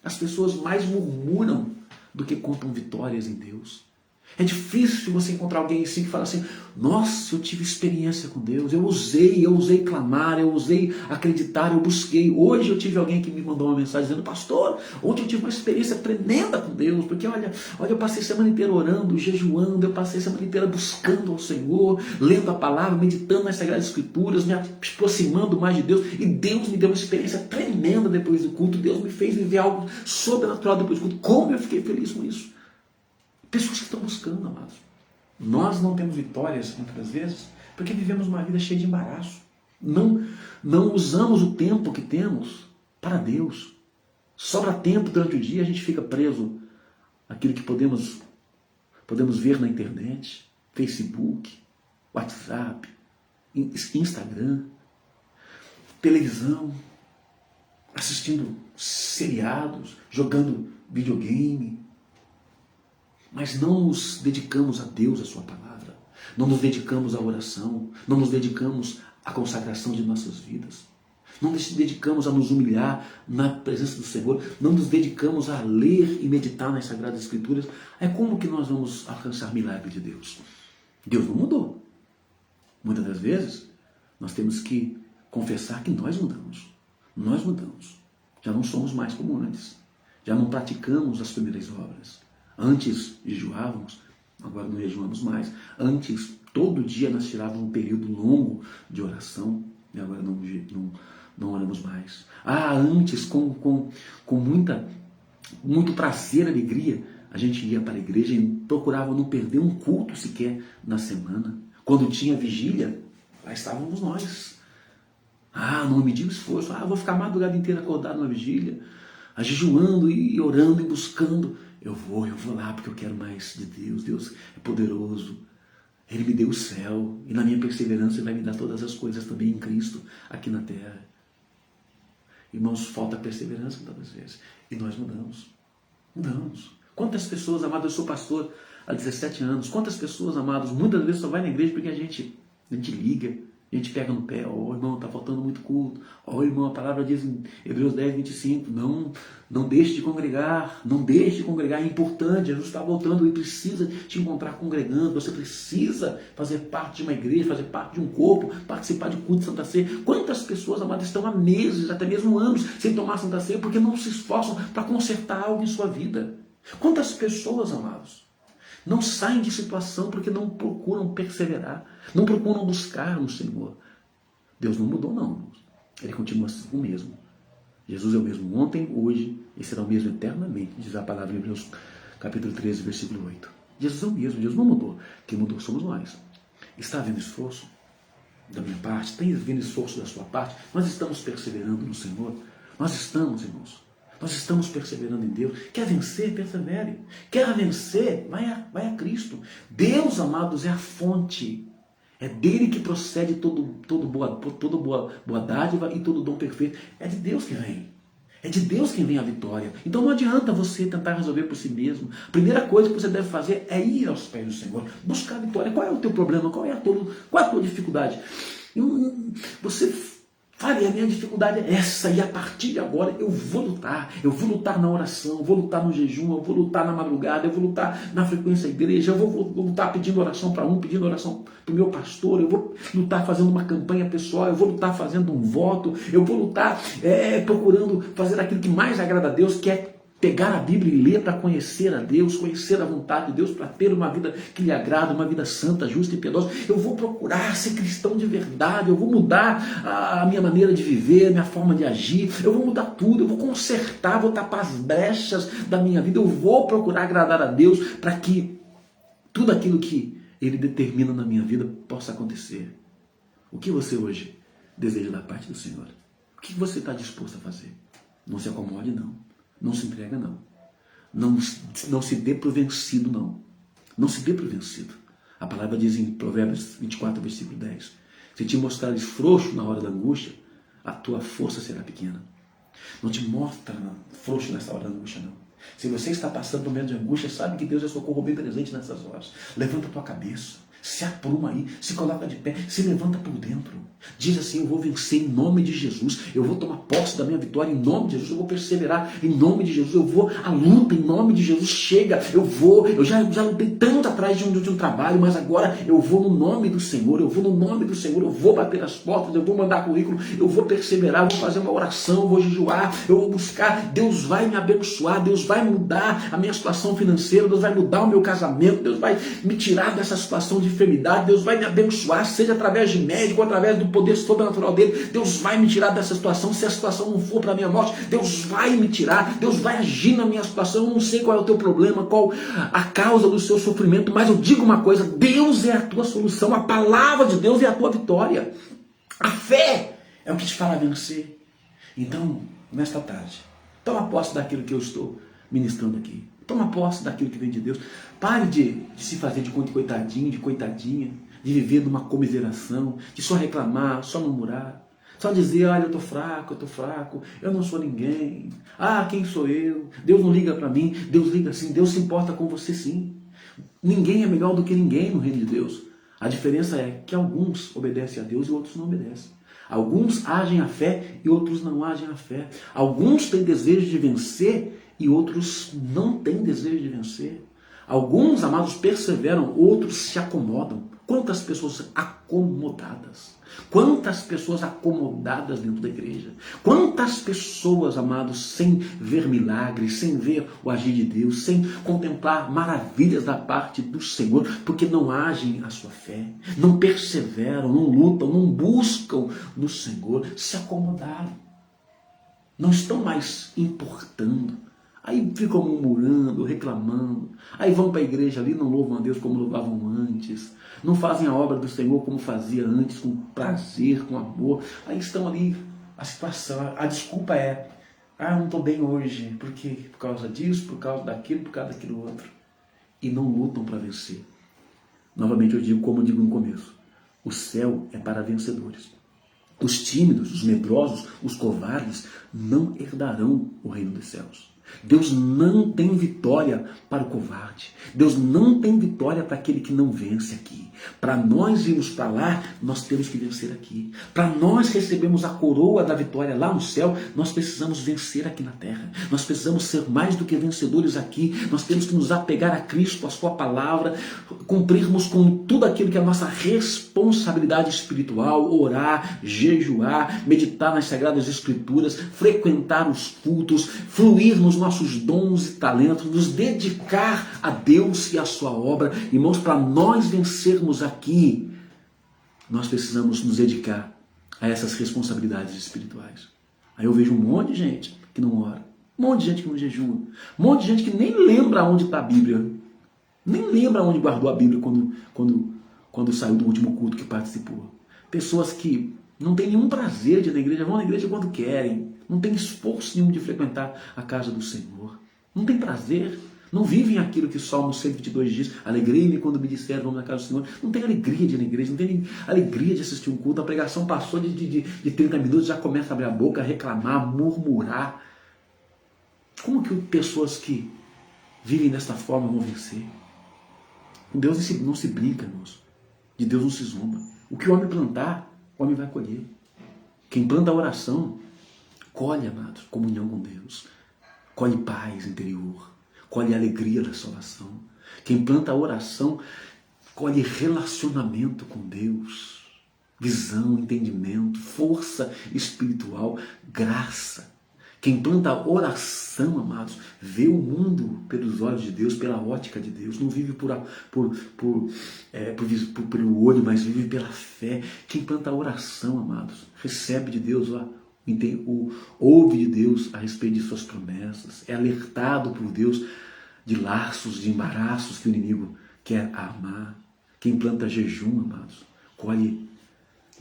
S1: As pessoas mais murmuram do que contam vitórias em Deus. É difícil você encontrar alguém assim que fala assim: nossa, eu tive experiência com Deus, eu usei clamar, eu usei acreditar, eu busquei. Hoje eu tive alguém que me mandou uma mensagem dizendo: pastor, ontem eu tive uma experiência tremenda com Deus, porque olha, eu passei a semana inteira orando, jejuando, eu passei a semana inteira buscando ao Senhor, lendo a palavra, meditando nas Sagradas Escrituras, me aproximando mais de Deus, e Deus me deu uma experiência tremenda depois do culto. Deus me fez viver algo sobrenatural depois do culto. Como eu fiquei feliz com isso. Pessoas que estão buscando, amados. Nós não temos vitórias, muitas das vezes, porque vivemos uma vida cheia de embaraço. Não usamos o tempo que temos para Deus. Sobra tempo durante o dia, a gente fica preso àquilo que podemos ver na internet, Facebook, WhatsApp, Instagram, televisão, assistindo seriados, jogando videogame. Mas não nos dedicamos a Deus, a sua palavra. Não nos dedicamos à oração. Não nos dedicamos à consagração de nossas vidas. Não nos dedicamos a nos humilhar na presença do Senhor. Não nos dedicamos a ler e meditar nas Sagradas Escrituras. É como que nós vamos alcançar milagre de Deus? Deus não mudou. Muitas das vezes, nós temos que confessar que nós mudamos. Nós mudamos. Já não somos mais como antes. Já não praticamos as primeiras obras. Antes jejuávamos, agora não jejuamos mais. Antes, todo dia nós tirávamos um período longo de oração, e agora não oramos mais. Antes, com muito prazer, alegria, a gente ia para a igreja e procurava não perder um culto sequer na semana. Quando tinha vigília, lá estávamos nós. Não me diga esforço. Eu vou ficar a madrugada inteira acordado na vigília, jejuando e orando e buscando. Eu vou lá porque eu quero mais de Deus. Deus é poderoso. Ele me deu o céu. E na minha perseverança Ele vai me dar todas as coisas também em Cristo aqui na terra. Irmãos, falta perseverança muitas vezes. E nós mudamos. Mudamos. Quantas pessoas, amados, eu sou pastor há 17 anos. Quantas pessoas, amados, muitas vezes só vai na igreja porque a gente liga. A gente pega no pé, irmão, está faltando muito culto. Irmão, a palavra diz em Hebreus 10, 25, não deixe de congregar, é importante, Jesus está voltando, Ele precisa te encontrar congregando, você precisa fazer parte de uma igreja, fazer parte de um corpo, participar de culto de Santa Ceia. Quantas pessoas, amadas, estão há meses, até mesmo anos, sem tomar Santa Ceia, porque não se esforçam para consertar algo em sua vida? Quantas pessoas, amados, não saem de situação porque não procuram perseverar, não procuram buscar no Senhor? Deus não mudou, não, irmãos. Ele continua o mesmo. Jesus é o mesmo ontem, hoje, e será o mesmo eternamente, diz a palavra em Hebreus capítulo 13, versículo 8. Jesus é o mesmo, Deus não mudou. Quem mudou somos nós. Está havendo esforço da minha parte? Tem havendo esforço da sua parte? Nós estamos perseverando no Senhor? Nós estamos, irmãos. Nós estamos perseverando em Deus. Quer vencer? Persevere. Quer vencer? Vai a Cristo. Deus, amados, é a fonte. É dele que procede toda boa dádiva e todo dom perfeito. É de Deus que vem. É de Deus que vem a vitória. Então não adianta você tentar resolver por si mesmo. A primeira coisa que você deve fazer é ir aos pés do Senhor. Buscar a vitória. Qual é o teu problema? Qual é a tua dificuldade? Você fale, a minha dificuldade é essa, e a partir de agora eu vou lutar na oração, eu vou lutar no jejum, eu vou lutar na madrugada, eu vou lutar na frequência da igreja, eu vou lutar pedindo oração para pedindo oração para o meu pastor, eu vou lutar fazendo uma campanha pessoal, eu vou lutar fazendo um voto, eu vou lutar procurando fazer aquilo que mais agrada a Deus, que é pegar a Bíblia e ler para conhecer a Deus, conhecer a vontade de Deus, para ter uma vida que lhe agrada, uma vida santa, justa e piedosa. Eu vou procurar ser cristão de verdade, eu vou mudar a minha maneira de viver, a minha forma de agir, eu vou mudar tudo, eu vou consertar, vou tapar as brechas da minha vida, eu vou procurar agradar a Deus para que tudo aquilo que Ele determina na minha vida possa acontecer. O que você hoje deseja da parte do Senhor. O que você está disposto a fazer? Não se acomode, não. Não se entrega, não. Não se dê por vencido, não. Não se dê por vencido. A palavra diz em Provérbios 24, versículo 10. Se te mostrares frouxo na hora da angústia, a tua força será pequena. Não te mostra frouxo nessa hora da angústia, não. Se você está passando por um momento de angústia, sabe que Deus é socorro bem presente nessas horas. Levanta a tua cabeça. Se apruma aí, se coloca de pé, se levanta por dentro. Diz assim: eu vou vencer em nome de Jesus, eu vou tomar posse da minha vitória em nome de Jesus, eu vou perseverar em nome de Jesus, eu vou à luta em nome de Jesus. Chega, eu já lutei tanto atrás de um trabalho, mas agora eu vou no nome do Senhor, eu vou no nome do Senhor, eu vou bater as portas, eu vou mandar currículo, eu vou perseverar, eu vou fazer uma oração, eu vou jejuar, eu vou buscar. Deus vai me abençoar, Deus vai mudar a minha situação financeira, Deus vai mudar o meu casamento, Deus vai me tirar dessa situação de enfermidade, Deus vai me abençoar, seja através de médico, através do poder sobrenatural dele. Deus vai me tirar dessa situação. Se a situação não for para a minha morte, Deus vai me tirar, Deus vai agir na minha situação. Eu não sei qual é o teu problema, qual a causa do seu sofrimento, mas eu digo uma coisa: Deus é a tua solução, a palavra de Deus é a tua vitória. A fé é o que te fará vencer. Então, nesta tarde, toma posse daquilo que eu estou ministrando aqui. Toma posse daquilo que vem de Deus. Pare de se fazer de coitadinho, de coitadinha, de viver numa comiseração, de só reclamar, só murmurar, só dizer: olha, eu estou fraco, eu não sou ninguém. Ah, quem sou eu? Deus não liga para mim. Deus liga sim, Deus se importa com você sim. Ninguém é melhor do que ninguém no reino de Deus. A diferença é que alguns obedecem a Deus e outros não obedecem. Alguns agem a fé e outros não agem a fé. Alguns têm desejo de vencer e outros não têm desejo de vencer. Alguns, amados, perseveram, outros se acomodam. Quantas pessoas acomodadas? Quantas pessoas acomodadas dentro da igreja? Quantas pessoas, amados, sem ver milagres, sem ver o agir de Deus, sem contemplar maravilhas da parte do Senhor, porque não agem a sua fé, não perseveram, não lutam, não buscam no Senhor, se acomodaram. Não estão mais importando. Aí ficam murmurando, reclamando. Aí vão para a igreja ali, não louvam a Deus como louvavam antes. Não fazem a obra do Senhor como fazia antes, com prazer, com amor. Aí estão ali, a situação, a desculpa é: eu não estou bem hoje. Por quê? Por causa disso, por causa daquilo, por causa daquilo outro. E não lutam para vencer. Novamente eu digo, como eu digo no começo: o céu é para vencedores. Os tímidos, os medrosos, os covardes não herdarão o reino dos céus. Deus não tem vitória para o covarde. Deus não tem vitória para aquele que não vence aqui. Para nós irmos para lá, nós temos que vencer aqui. Para nós recebermos a coroa da vitória lá no céu, nós precisamos vencer aqui na terra. Nós precisamos ser mais do que vencedores aqui. Nós temos que nos apegar a Cristo, a sua palavra, cumprirmos com tudo aquilo que é a nossa responsabilidade espiritual: orar, jejuar, meditar nas Sagradas Escrituras, frequentar os cultos, fluir nos nossos dons e talentos, nos dedicar a Deus e a sua obra. Irmãos, para nós vencermos aqui, nós precisamos nos dedicar a essas responsabilidades espirituais. Aí eu vejo um monte de gente que não ora, um monte de gente que não jejua, um monte de gente que nem lembra onde está a Bíblia, nem lembra onde guardou a Bíblia quando saiu do último culto que participou. Pessoas que não têm nenhum prazer de ir na igreja, vão na igreja quando querem, não tem esforço nenhum de frequentar a casa do Senhor, não tem prazer, não vivem aquilo que Salmo 122 diz: alegrei-me quando me disseram vamos na casa do Senhor. Não tem alegria de ir na igreja, não tem alegria de assistir um culto. A pregação passou de 30 minutos, já começa a abrir a boca, a reclamar, murmurar. Como que pessoas que vivem desta forma vão vencer? Com Deus não se brinca, irmãos. De Deus não se zomba. O que o homem plantar, o homem vai colher. Quem planta a oração, colhe, amados, comunhão com Deus. Colhe paz interior. Colhe a alegria da salvação. Quem planta a oração, colhe relacionamento com Deus. Visão, entendimento, força espiritual, graça. Quem planta a oração, amados, vê o mundo pelos olhos de Deus, pela ótica de Deus. Não vive por olho, mas vive pela fé. Quem planta a oração, amados, recebe de Deus, ouve de Deus a respeito de suas promessas. É alertado por Deus de laços, de embaraços que o inimigo quer armar. Quem planta jejum, amados, colhe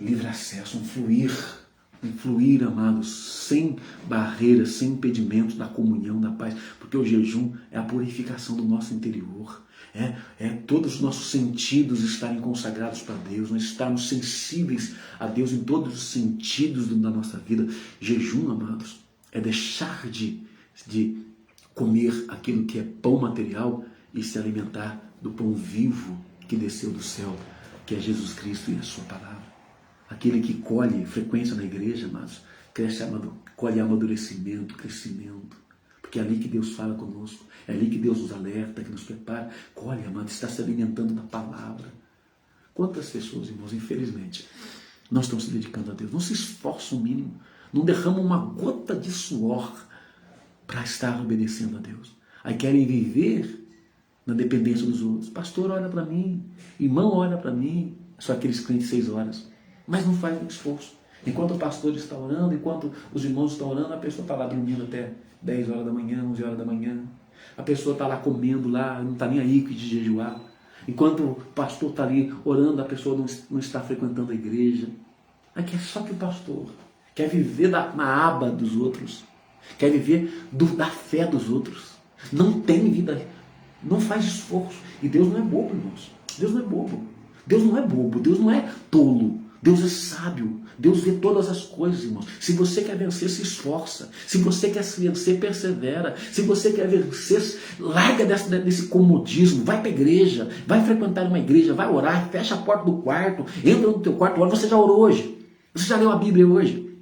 S1: livre acesso, um fluir, amados, sem barreiras, sem impedimentos da comunhão, da paz, porque o jejum é a purificação do nosso interior, é todos os nossos sentidos estarem consagrados para Deus, nós estarmos sensíveis a Deus em todos os sentidos da nossa vida. Jejum, amados, é deixar de comer aquilo que é pão material e se alimentar do pão vivo que desceu do céu, que é Jesus Cristo e a sua palavra. Aquele que colhe frequência na igreja, mas colhe amadurecimento, crescimento, porque é ali que Deus fala conosco, é ali que Deus nos alerta, que nos prepara. Colhe, amado, está se alimentando da palavra. Quantas pessoas, irmãos, infelizmente, não estão se dedicando a Deus, não se esforçam o mínimo, não derramam uma gota de suor para estar obedecendo a Deus. Aí querem viver na dependência dos outros. Pastor, olha para mim, irmão, olha para mim. Só aqueles crentes 6 horas. Mas não faz um esforço. Enquanto o pastor está orando, enquanto os irmãos estão orando, a pessoa está lá dormindo até 10 horas da manhã, 11 horas da manhã. A pessoa está lá comendo lá, não está nem aí de jejuar. Enquanto o pastor está ali orando, a pessoa não está frequentando a igreja. Aqui é só que o pastor quer viver na aba dos outros. Quer viver da fé dos outros. Não tem vida, não faz esforço. E Deus não é bobo, irmãos. Deus não é bobo. Deus não é bobo, Deus não é tolo. Deus é sábio, Deus vê todas as coisas, irmãos. Se você quer vencer, se esforça. Se você quer vencer, persevera. Se você quer vencer, larga desse comodismo. Vai para a igreja, vai frequentar uma igreja, vai orar, fecha a porta do quarto, entra no teu quarto, ora. Você já orou hoje? Você já leu a Bíblia hoje?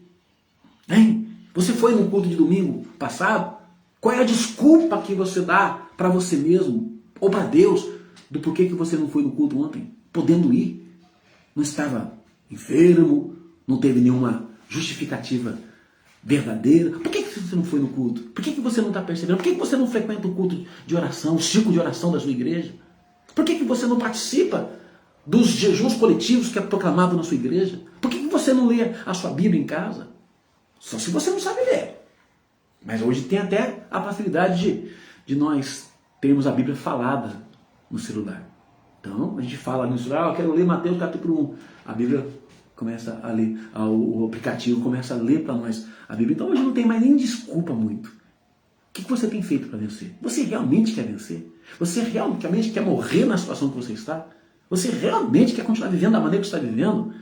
S1: Hein? Você foi no culto de domingo passado? Qual é a desculpa que você dá para você mesmo ou para Deus do porquê que você não foi no culto ontem? Podendo ir? Não estava enfermo, não teve nenhuma justificativa verdadeira. Por que você não foi no culto? Por que você não está percebendo? Por que você não frequenta o culto de oração, o ciclo de oração da sua igreja? Por que você não participa dos jejuns coletivos que é proclamado na sua igreja? Por que você não lê a sua Bíblia em casa? Só se você não sabe ler. Mas hoje tem até a facilidade de nós termos a Bíblia falada no celular. Então, a gente fala no celular, eu quero ler Mateus capítulo 1. A Bíblia começa a ler, o aplicativo começa a ler para nós a Bíblia. Então, hoje não tem mais nem desculpa muito. O que você tem feito para vencer? Você realmente quer vencer? Você realmente quer morrer na situação que você está? Você realmente quer continuar vivendo da maneira que você está vivendo?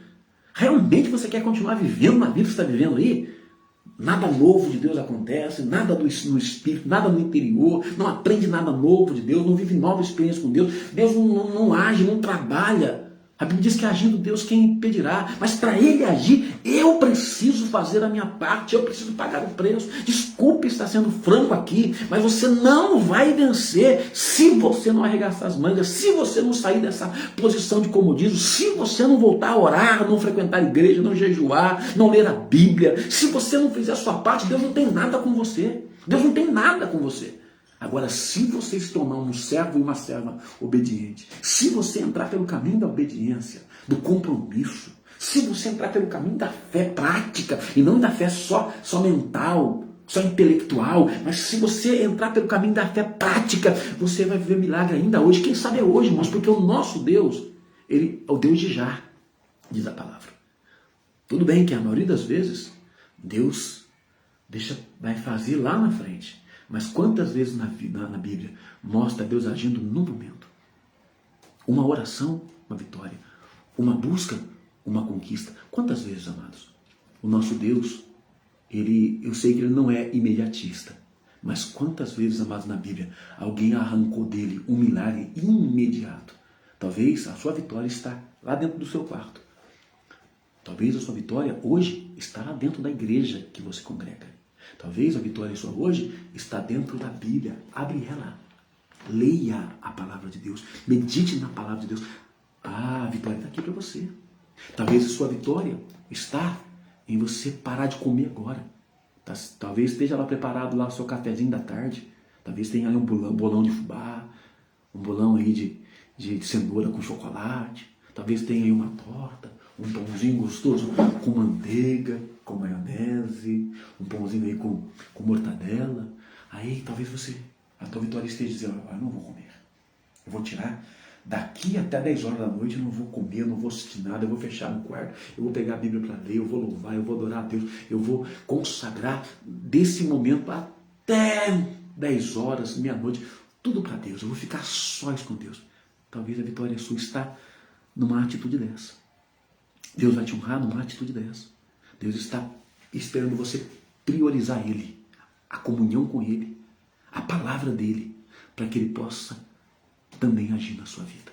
S1: Realmente você quer continuar vivendo na vida que você está vivendo aí? Nada novo de Deus acontece, nada no espírito, nada no interior, não aprende nada novo de Deus, não vive nova experiência com Deus. Deus não age, não trabalha. A Bíblia diz que agindo Deus, quem impedirá? Mas para Ele agir, eu preciso fazer a minha parte, eu preciso pagar o preço. Desculpe estar sendo franco aqui, mas você não vai vencer se você não arregaçar as mangas, se você não sair dessa posição de comodismo, se você não voltar a orar, não frequentar a igreja, não jejuar, não ler a Bíblia. Se você não fizer a sua parte, Deus não tem nada com você. Deus não tem nada com você. Agora, se você se tornar um servo e uma serva obediente, se você entrar pelo caminho da obediência, do compromisso, se você entrar pelo caminho da fé prática, e não da fé só mental, só intelectual, mas se você entrar pelo caminho da fé prática, você vai viver milagre ainda hoje. Quem sabe é hoje, irmãos, porque o nosso Deus, Ele é o Deus de já, diz a palavra. Tudo bem que a maioria das vezes, Deus vai fazer lá na frente. Mas quantas vezes na Bíblia mostra Deus agindo num momento? Uma oração, uma vitória. Uma busca, uma conquista. Quantas vezes, amados? O nosso Deus, eu sei que Ele não é imediatista. Mas quantas vezes, amados, na Bíblia, alguém arrancou dele um milagre imediato? Talvez a sua vitória está lá dentro do seu quarto. Talvez a sua vitória hoje está lá dentro da igreja que você congrega. Talvez a vitória sua hoje está dentro da Bíblia. Abre ela. Leia a palavra de Deus. Medite na palavra de Deus. A vitória está aqui para você. Talvez a sua vitória está em você parar de comer agora. Talvez esteja lá preparado lá o seu cafezinho da tarde. Talvez tenha aí um bolão de fubá. Um bolão aí de cenoura com chocolate. Talvez tenha aí uma torta. Um pãozinho gostoso com manteiga, com maionese, um pãozinho aí com mortadela. Aí talvez a tua vitória esteja dizendo, eu não vou comer. Eu vou tirar Daqui até 10 horas da noite eu não vou comer, eu não vou assistir nada, eu vou fechar no quarto, eu vou pegar a Bíblia para ler, eu vou louvar, eu vou adorar a Deus, eu vou consagrar desse momento até 10 horas, meia-noite, tudo para Deus, eu vou ficar sós com Deus. Talvez a vitória sua está numa atitude dessa. Deus vai te honrar numa atitude dessa. Deus está esperando você priorizar Ele, a comunhão com Ele, a palavra dEle, para que Ele possa também agir na sua vida,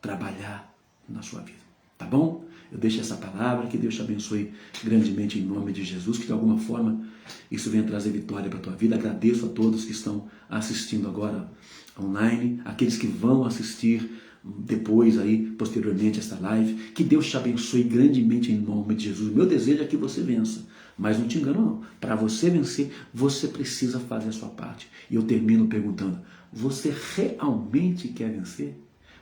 S1: trabalhar na sua vida, tá bom? Eu deixo essa palavra, que Deus te abençoe grandemente em nome de Jesus, que de alguma forma isso venha trazer vitória para a tua vida. Agradeço a todos que estão assistindo agora online, aqueles que vão assistir depois aí, posteriormente, esta live. Que Deus te abençoe grandemente em nome de Jesus. Meu desejo é que você vença, mas não te engano não. Para você vencer, você precisa fazer a sua parte. E eu termino perguntando, você realmente quer vencer?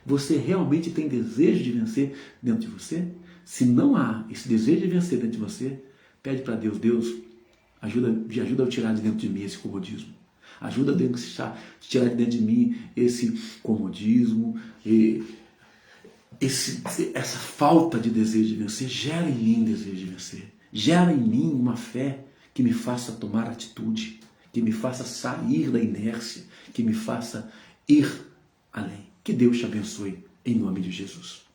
S1: Você realmente tem desejo de vencer dentro de você? Se não há esse desejo de vencer dentro de você, pede para Deus, Deus, me ajuda a tirar de dentro de mim esse comodismo. Ajuda a tirar de dentro de mim esse comodismo, essa falta de desejo de vencer. Gera em mim desejo de vencer. Gera em mim uma fé que me faça tomar atitude, que me faça sair da inércia, que me faça ir além. Que Deus te abençoe em nome de Jesus.